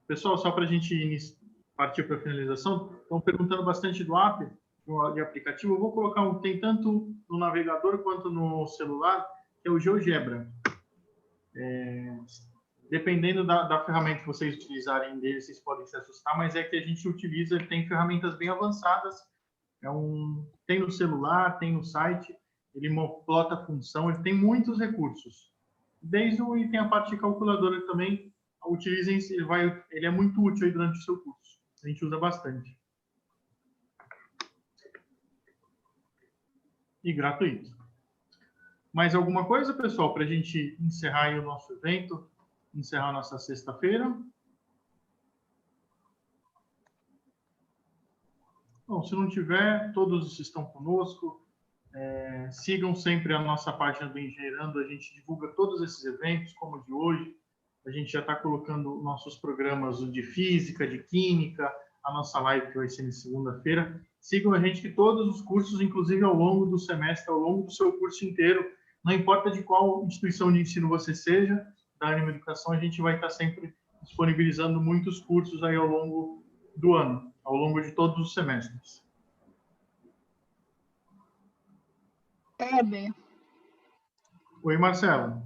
Pessoal, só para a gente partir para a finalização, estão perguntando bastante do app, de aplicativo. Eu vou colocar tem tanto no navegador quanto no celular, que é o GeoGebra. Dependendo da ferramenta que vocês utilizarem dele, vocês podem se assustar, mas é que a gente utiliza, tem ferramentas bem avançadas. Tem no celular, tem no site, ele plota a função, ele tem muitos recursos. E tem a parte de calculadora também. Utilizem, ele é muito útil aí durante o seu curso. A gente usa bastante. E gratuito. Mais alguma coisa, pessoal, para a gente encerrar aí o nosso evento, encerrar a nossa sexta-feira? Bom, se não tiver, todos estão conosco. Sigam sempre a nossa página do Engenheirando, a gente divulga todos esses eventos, como o de hoje. A gente já está colocando nossos programas de física, de química, a nossa live que vai ser na segunda-feira. Sigam a gente que todos os cursos, inclusive ao longo do semestre, ao longo do seu curso inteiro, não importa de qual instituição de ensino você seja, da Anima Educação, a gente vai estar sempre disponibilizando muitos cursos aí ao longo do ano, ao longo de todos os semestres. Heber, Oi, Marcelo.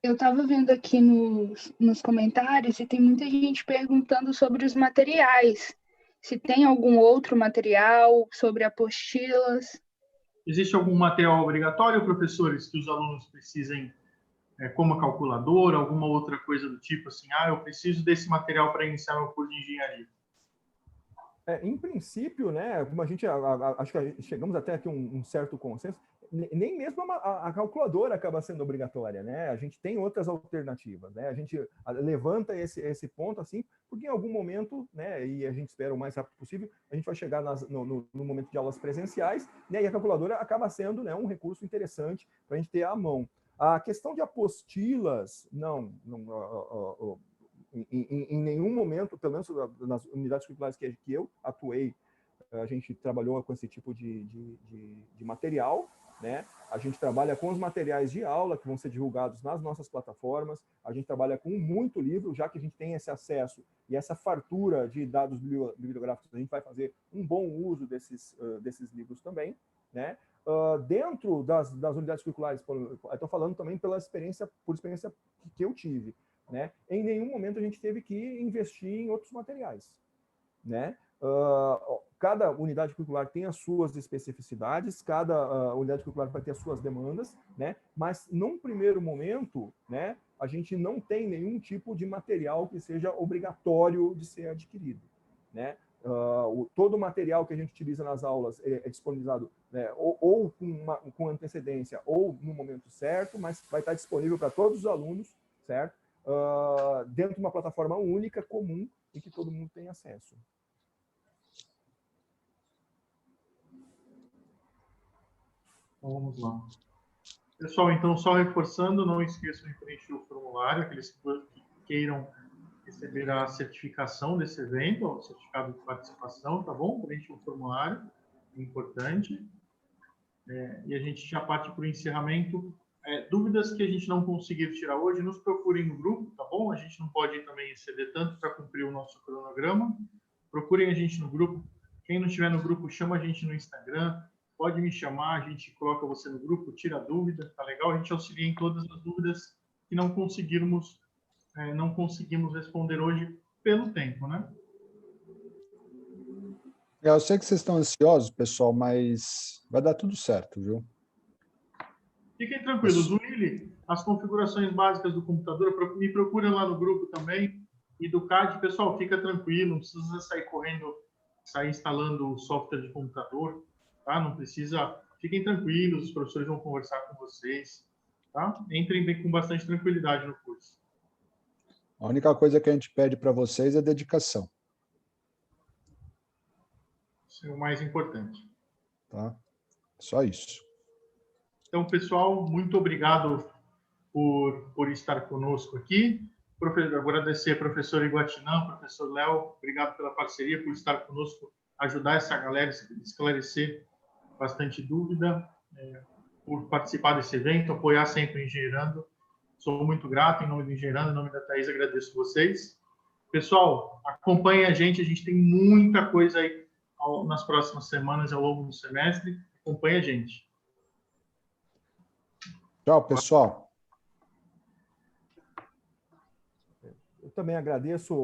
eu estava vendo aqui nos comentários e tem muita gente perguntando sobre os materiais. Se tem algum outro material, sobre apostilas. Existe algum material obrigatório, professores, que os alunos precisem, como a calculadora, alguma outra coisa do tipo assim, eu preciso desse material para iniciar meu curso de engenharia? Em princípio, né, como a gente, acho que chegamos até aqui um certo consenso, nem mesmo a calculadora acaba sendo obrigatória, né? A gente tem outras alternativas, né? A gente levanta esse ponto assim, porque em algum momento, né, e a gente espera o mais rápido possível, a gente vai chegar no momento de aulas presenciais, né, e a calculadora acaba sendo, né, um recurso interessante para a gente ter à mão. A questão de apostilas, não em nenhum momento, pelo menos nas unidades curriculares que eu atuei, a gente trabalhou com esse tipo de material, né? A gente trabalha com os materiais de aula que vão ser divulgados nas nossas plataformas, a gente trabalha com muito livro, já que a gente tem esse acesso e essa fartura de dados bibliográficos, a gente vai fazer um bom uso desses livros também, né? Dentro das unidades curriculares, estou falando também por experiência que eu tive, né? Em nenhum momento a gente teve que investir em outros materiais, né? Cada unidade curricular tem as suas especificidades, cada unidade curricular vai ter as suas demandas, né? Mas num primeiro momento, né, a gente não tem nenhum tipo de material que seja obrigatório de ser adquirido, né? Todo o material que a gente utiliza nas aulas é disponibilizado, né, ou com antecedência ou no momento certo, mas vai estar disponível para todos os alunos, certo? Dentro de uma plataforma única, comum, e que todo mundo tem acesso. Vamos lá. Pessoal, então, só reforçando, não esqueçam de preencher o formulário, aqueles que queiram receber a certificação desse evento, o certificado de participação, tá bom? Preenche o formulário, é importante. E a gente já parte para o encerramento. Dúvidas que a gente não conseguir tirar hoje, nos procurem no grupo, tá bom? A gente não pode também exceder tanto para cumprir o nosso cronograma. Procurem a gente no grupo. Quem não estiver no grupo, chama a gente no Instagram. Pode me chamar, a gente coloca você no grupo, tira a dúvida, tá legal? A gente auxilia em todas as dúvidas que não conseguimos responder hoje pelo tempo, né? Eu sei que vocês estão ansiosos, pessoal, mas vai dar tudo certo, viu? Fiquem tranquilos. O Willi, as configurações básicas do computador, me procurem lá no grupo também. E do CAD, pessoal, fica tranquilo, não precisa sair correndo, sair instalando o software de computador, tá? Não precisa. Fiquem tranquilos, os professores vão conversar com vocês, tá? Entrem bem com bastante tranquilidade no curso. A única coisa que a gente pede para vocês é dedicação. Isso é o mais importante. Tá? Só isso. Então, pessoal, muito obrigado por estar conosco aqui. Agradecer ao professor Iguatinã, professor Léo, obrigado pela parceria, por estar conosco, ajudar essa galera a esclarecer bastante dúvida, por participar desse evento, apoiar sempre o Engenheirando. Sou muito grato, em nome do Engenheirando, em nome da Thaís, agradeço vocês. Pessoal, acompanhem a gente tem muita coisa aí nas próximas semanas, ao longo do semestre. Acompanhe a gente. Tchau, pessoal. Eu também agradeço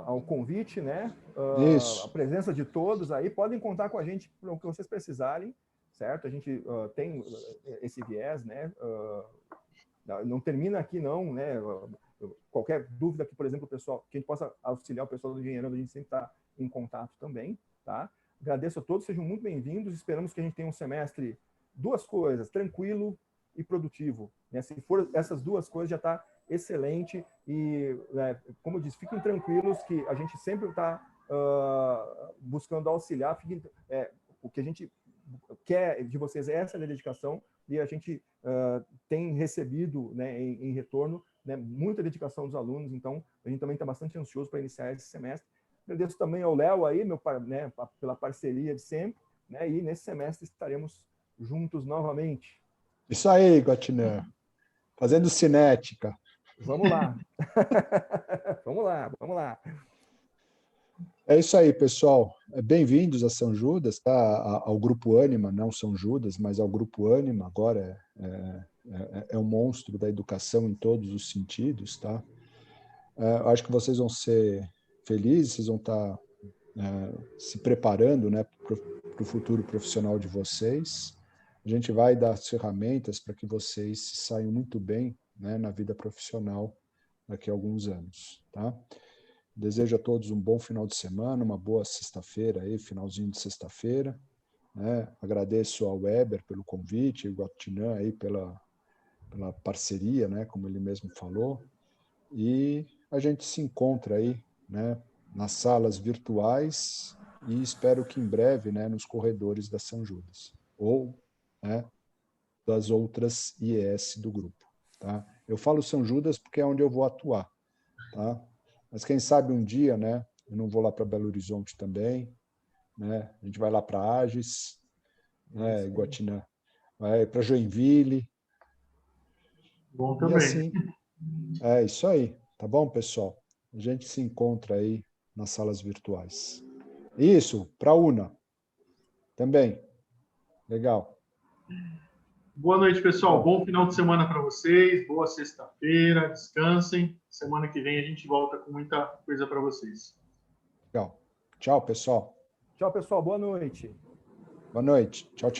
ao convite, né? Isso. A presença de todos aí. Podem contar com a gente para o que vocês precisarem, certo? A gente tem esse viés, né? Não termina aqui, não, né? Qualquer dúvida que, por exemplo, o pessoal, que a gente possa auxiliar o pessoal do Engenheirando, a gente sempre está em contato também, tá? Agradeço a todos, sejam muito bem-vindos. Esperamos que a gente tenha um semestre, duas coisas, tranquilo e produtivo, né? Se for essas duas coisas, já está excelente e, como eu disse, fiquem tranquilos que a gente sempre está buscando auxiliar. O que a gente quer de vocês é essa dedicação e a gente tem recebido, né, em retorno, né, muita dedicação dos alunos, então a gente também está bastante ansioso para iniciar esse semestre. Agradeço também ao Léo aí, né, pela parceria de sempre, né, e nesse semestre estaremos juntos novamente. Isso aí, Iguatinã. Fazendo cinética. Vamos lá. Vamos lá. É isso aí, pessoal. bem-vindos a São Judas, tá? Ao Grupo Ânima, não São Judas, mas ao Grupo Ânima, agora é um monstro da educação em todos os sentidos, tá? Acho que vocês vão ser felizes, vocês vão estar se preparando, né, para o futuro profissional de vocês. A gente vai dar as ferramentas para que vocês se saiam muito bem, né, na vida profissional daqui a alguns anos, tá? Desejo a todos um bom final de semana, uma boa sexta-feira aí, finalzinho de sexta-feira, né? Agradeço ao Weber pelo convite, ao Guatinã aí pela parceria, né, como ele mesmo falou, e a gente se encontra aí, né, nas salas virtuais e espero que em breve, né, nos corredores da São Judas, ou, né, das outras IES do grupo, tá? Eu falo São Judas porque é onde eu vou atuar, tá? Mas quem sabe um dia, né, eu não vou lá para Belo Horizonte também, né? A gente vai lá para Agis, né, Guatinã, vai para Joinville. Bom também. E assim, é isso aí, tá bom, pessoal? A gente se encontra aí nas salas virtuais. Isso, para a UNA também. Legal. Boa noite, pessoal. Bom final de semana para vocês. Boa sexta-feira. Descansem. Semana que vem a gente volta com muita coisa para vocês. Legal. Tchau, pessoal. Tchau, pessoal. Boa noite. Boa noite. Tchau, tchau.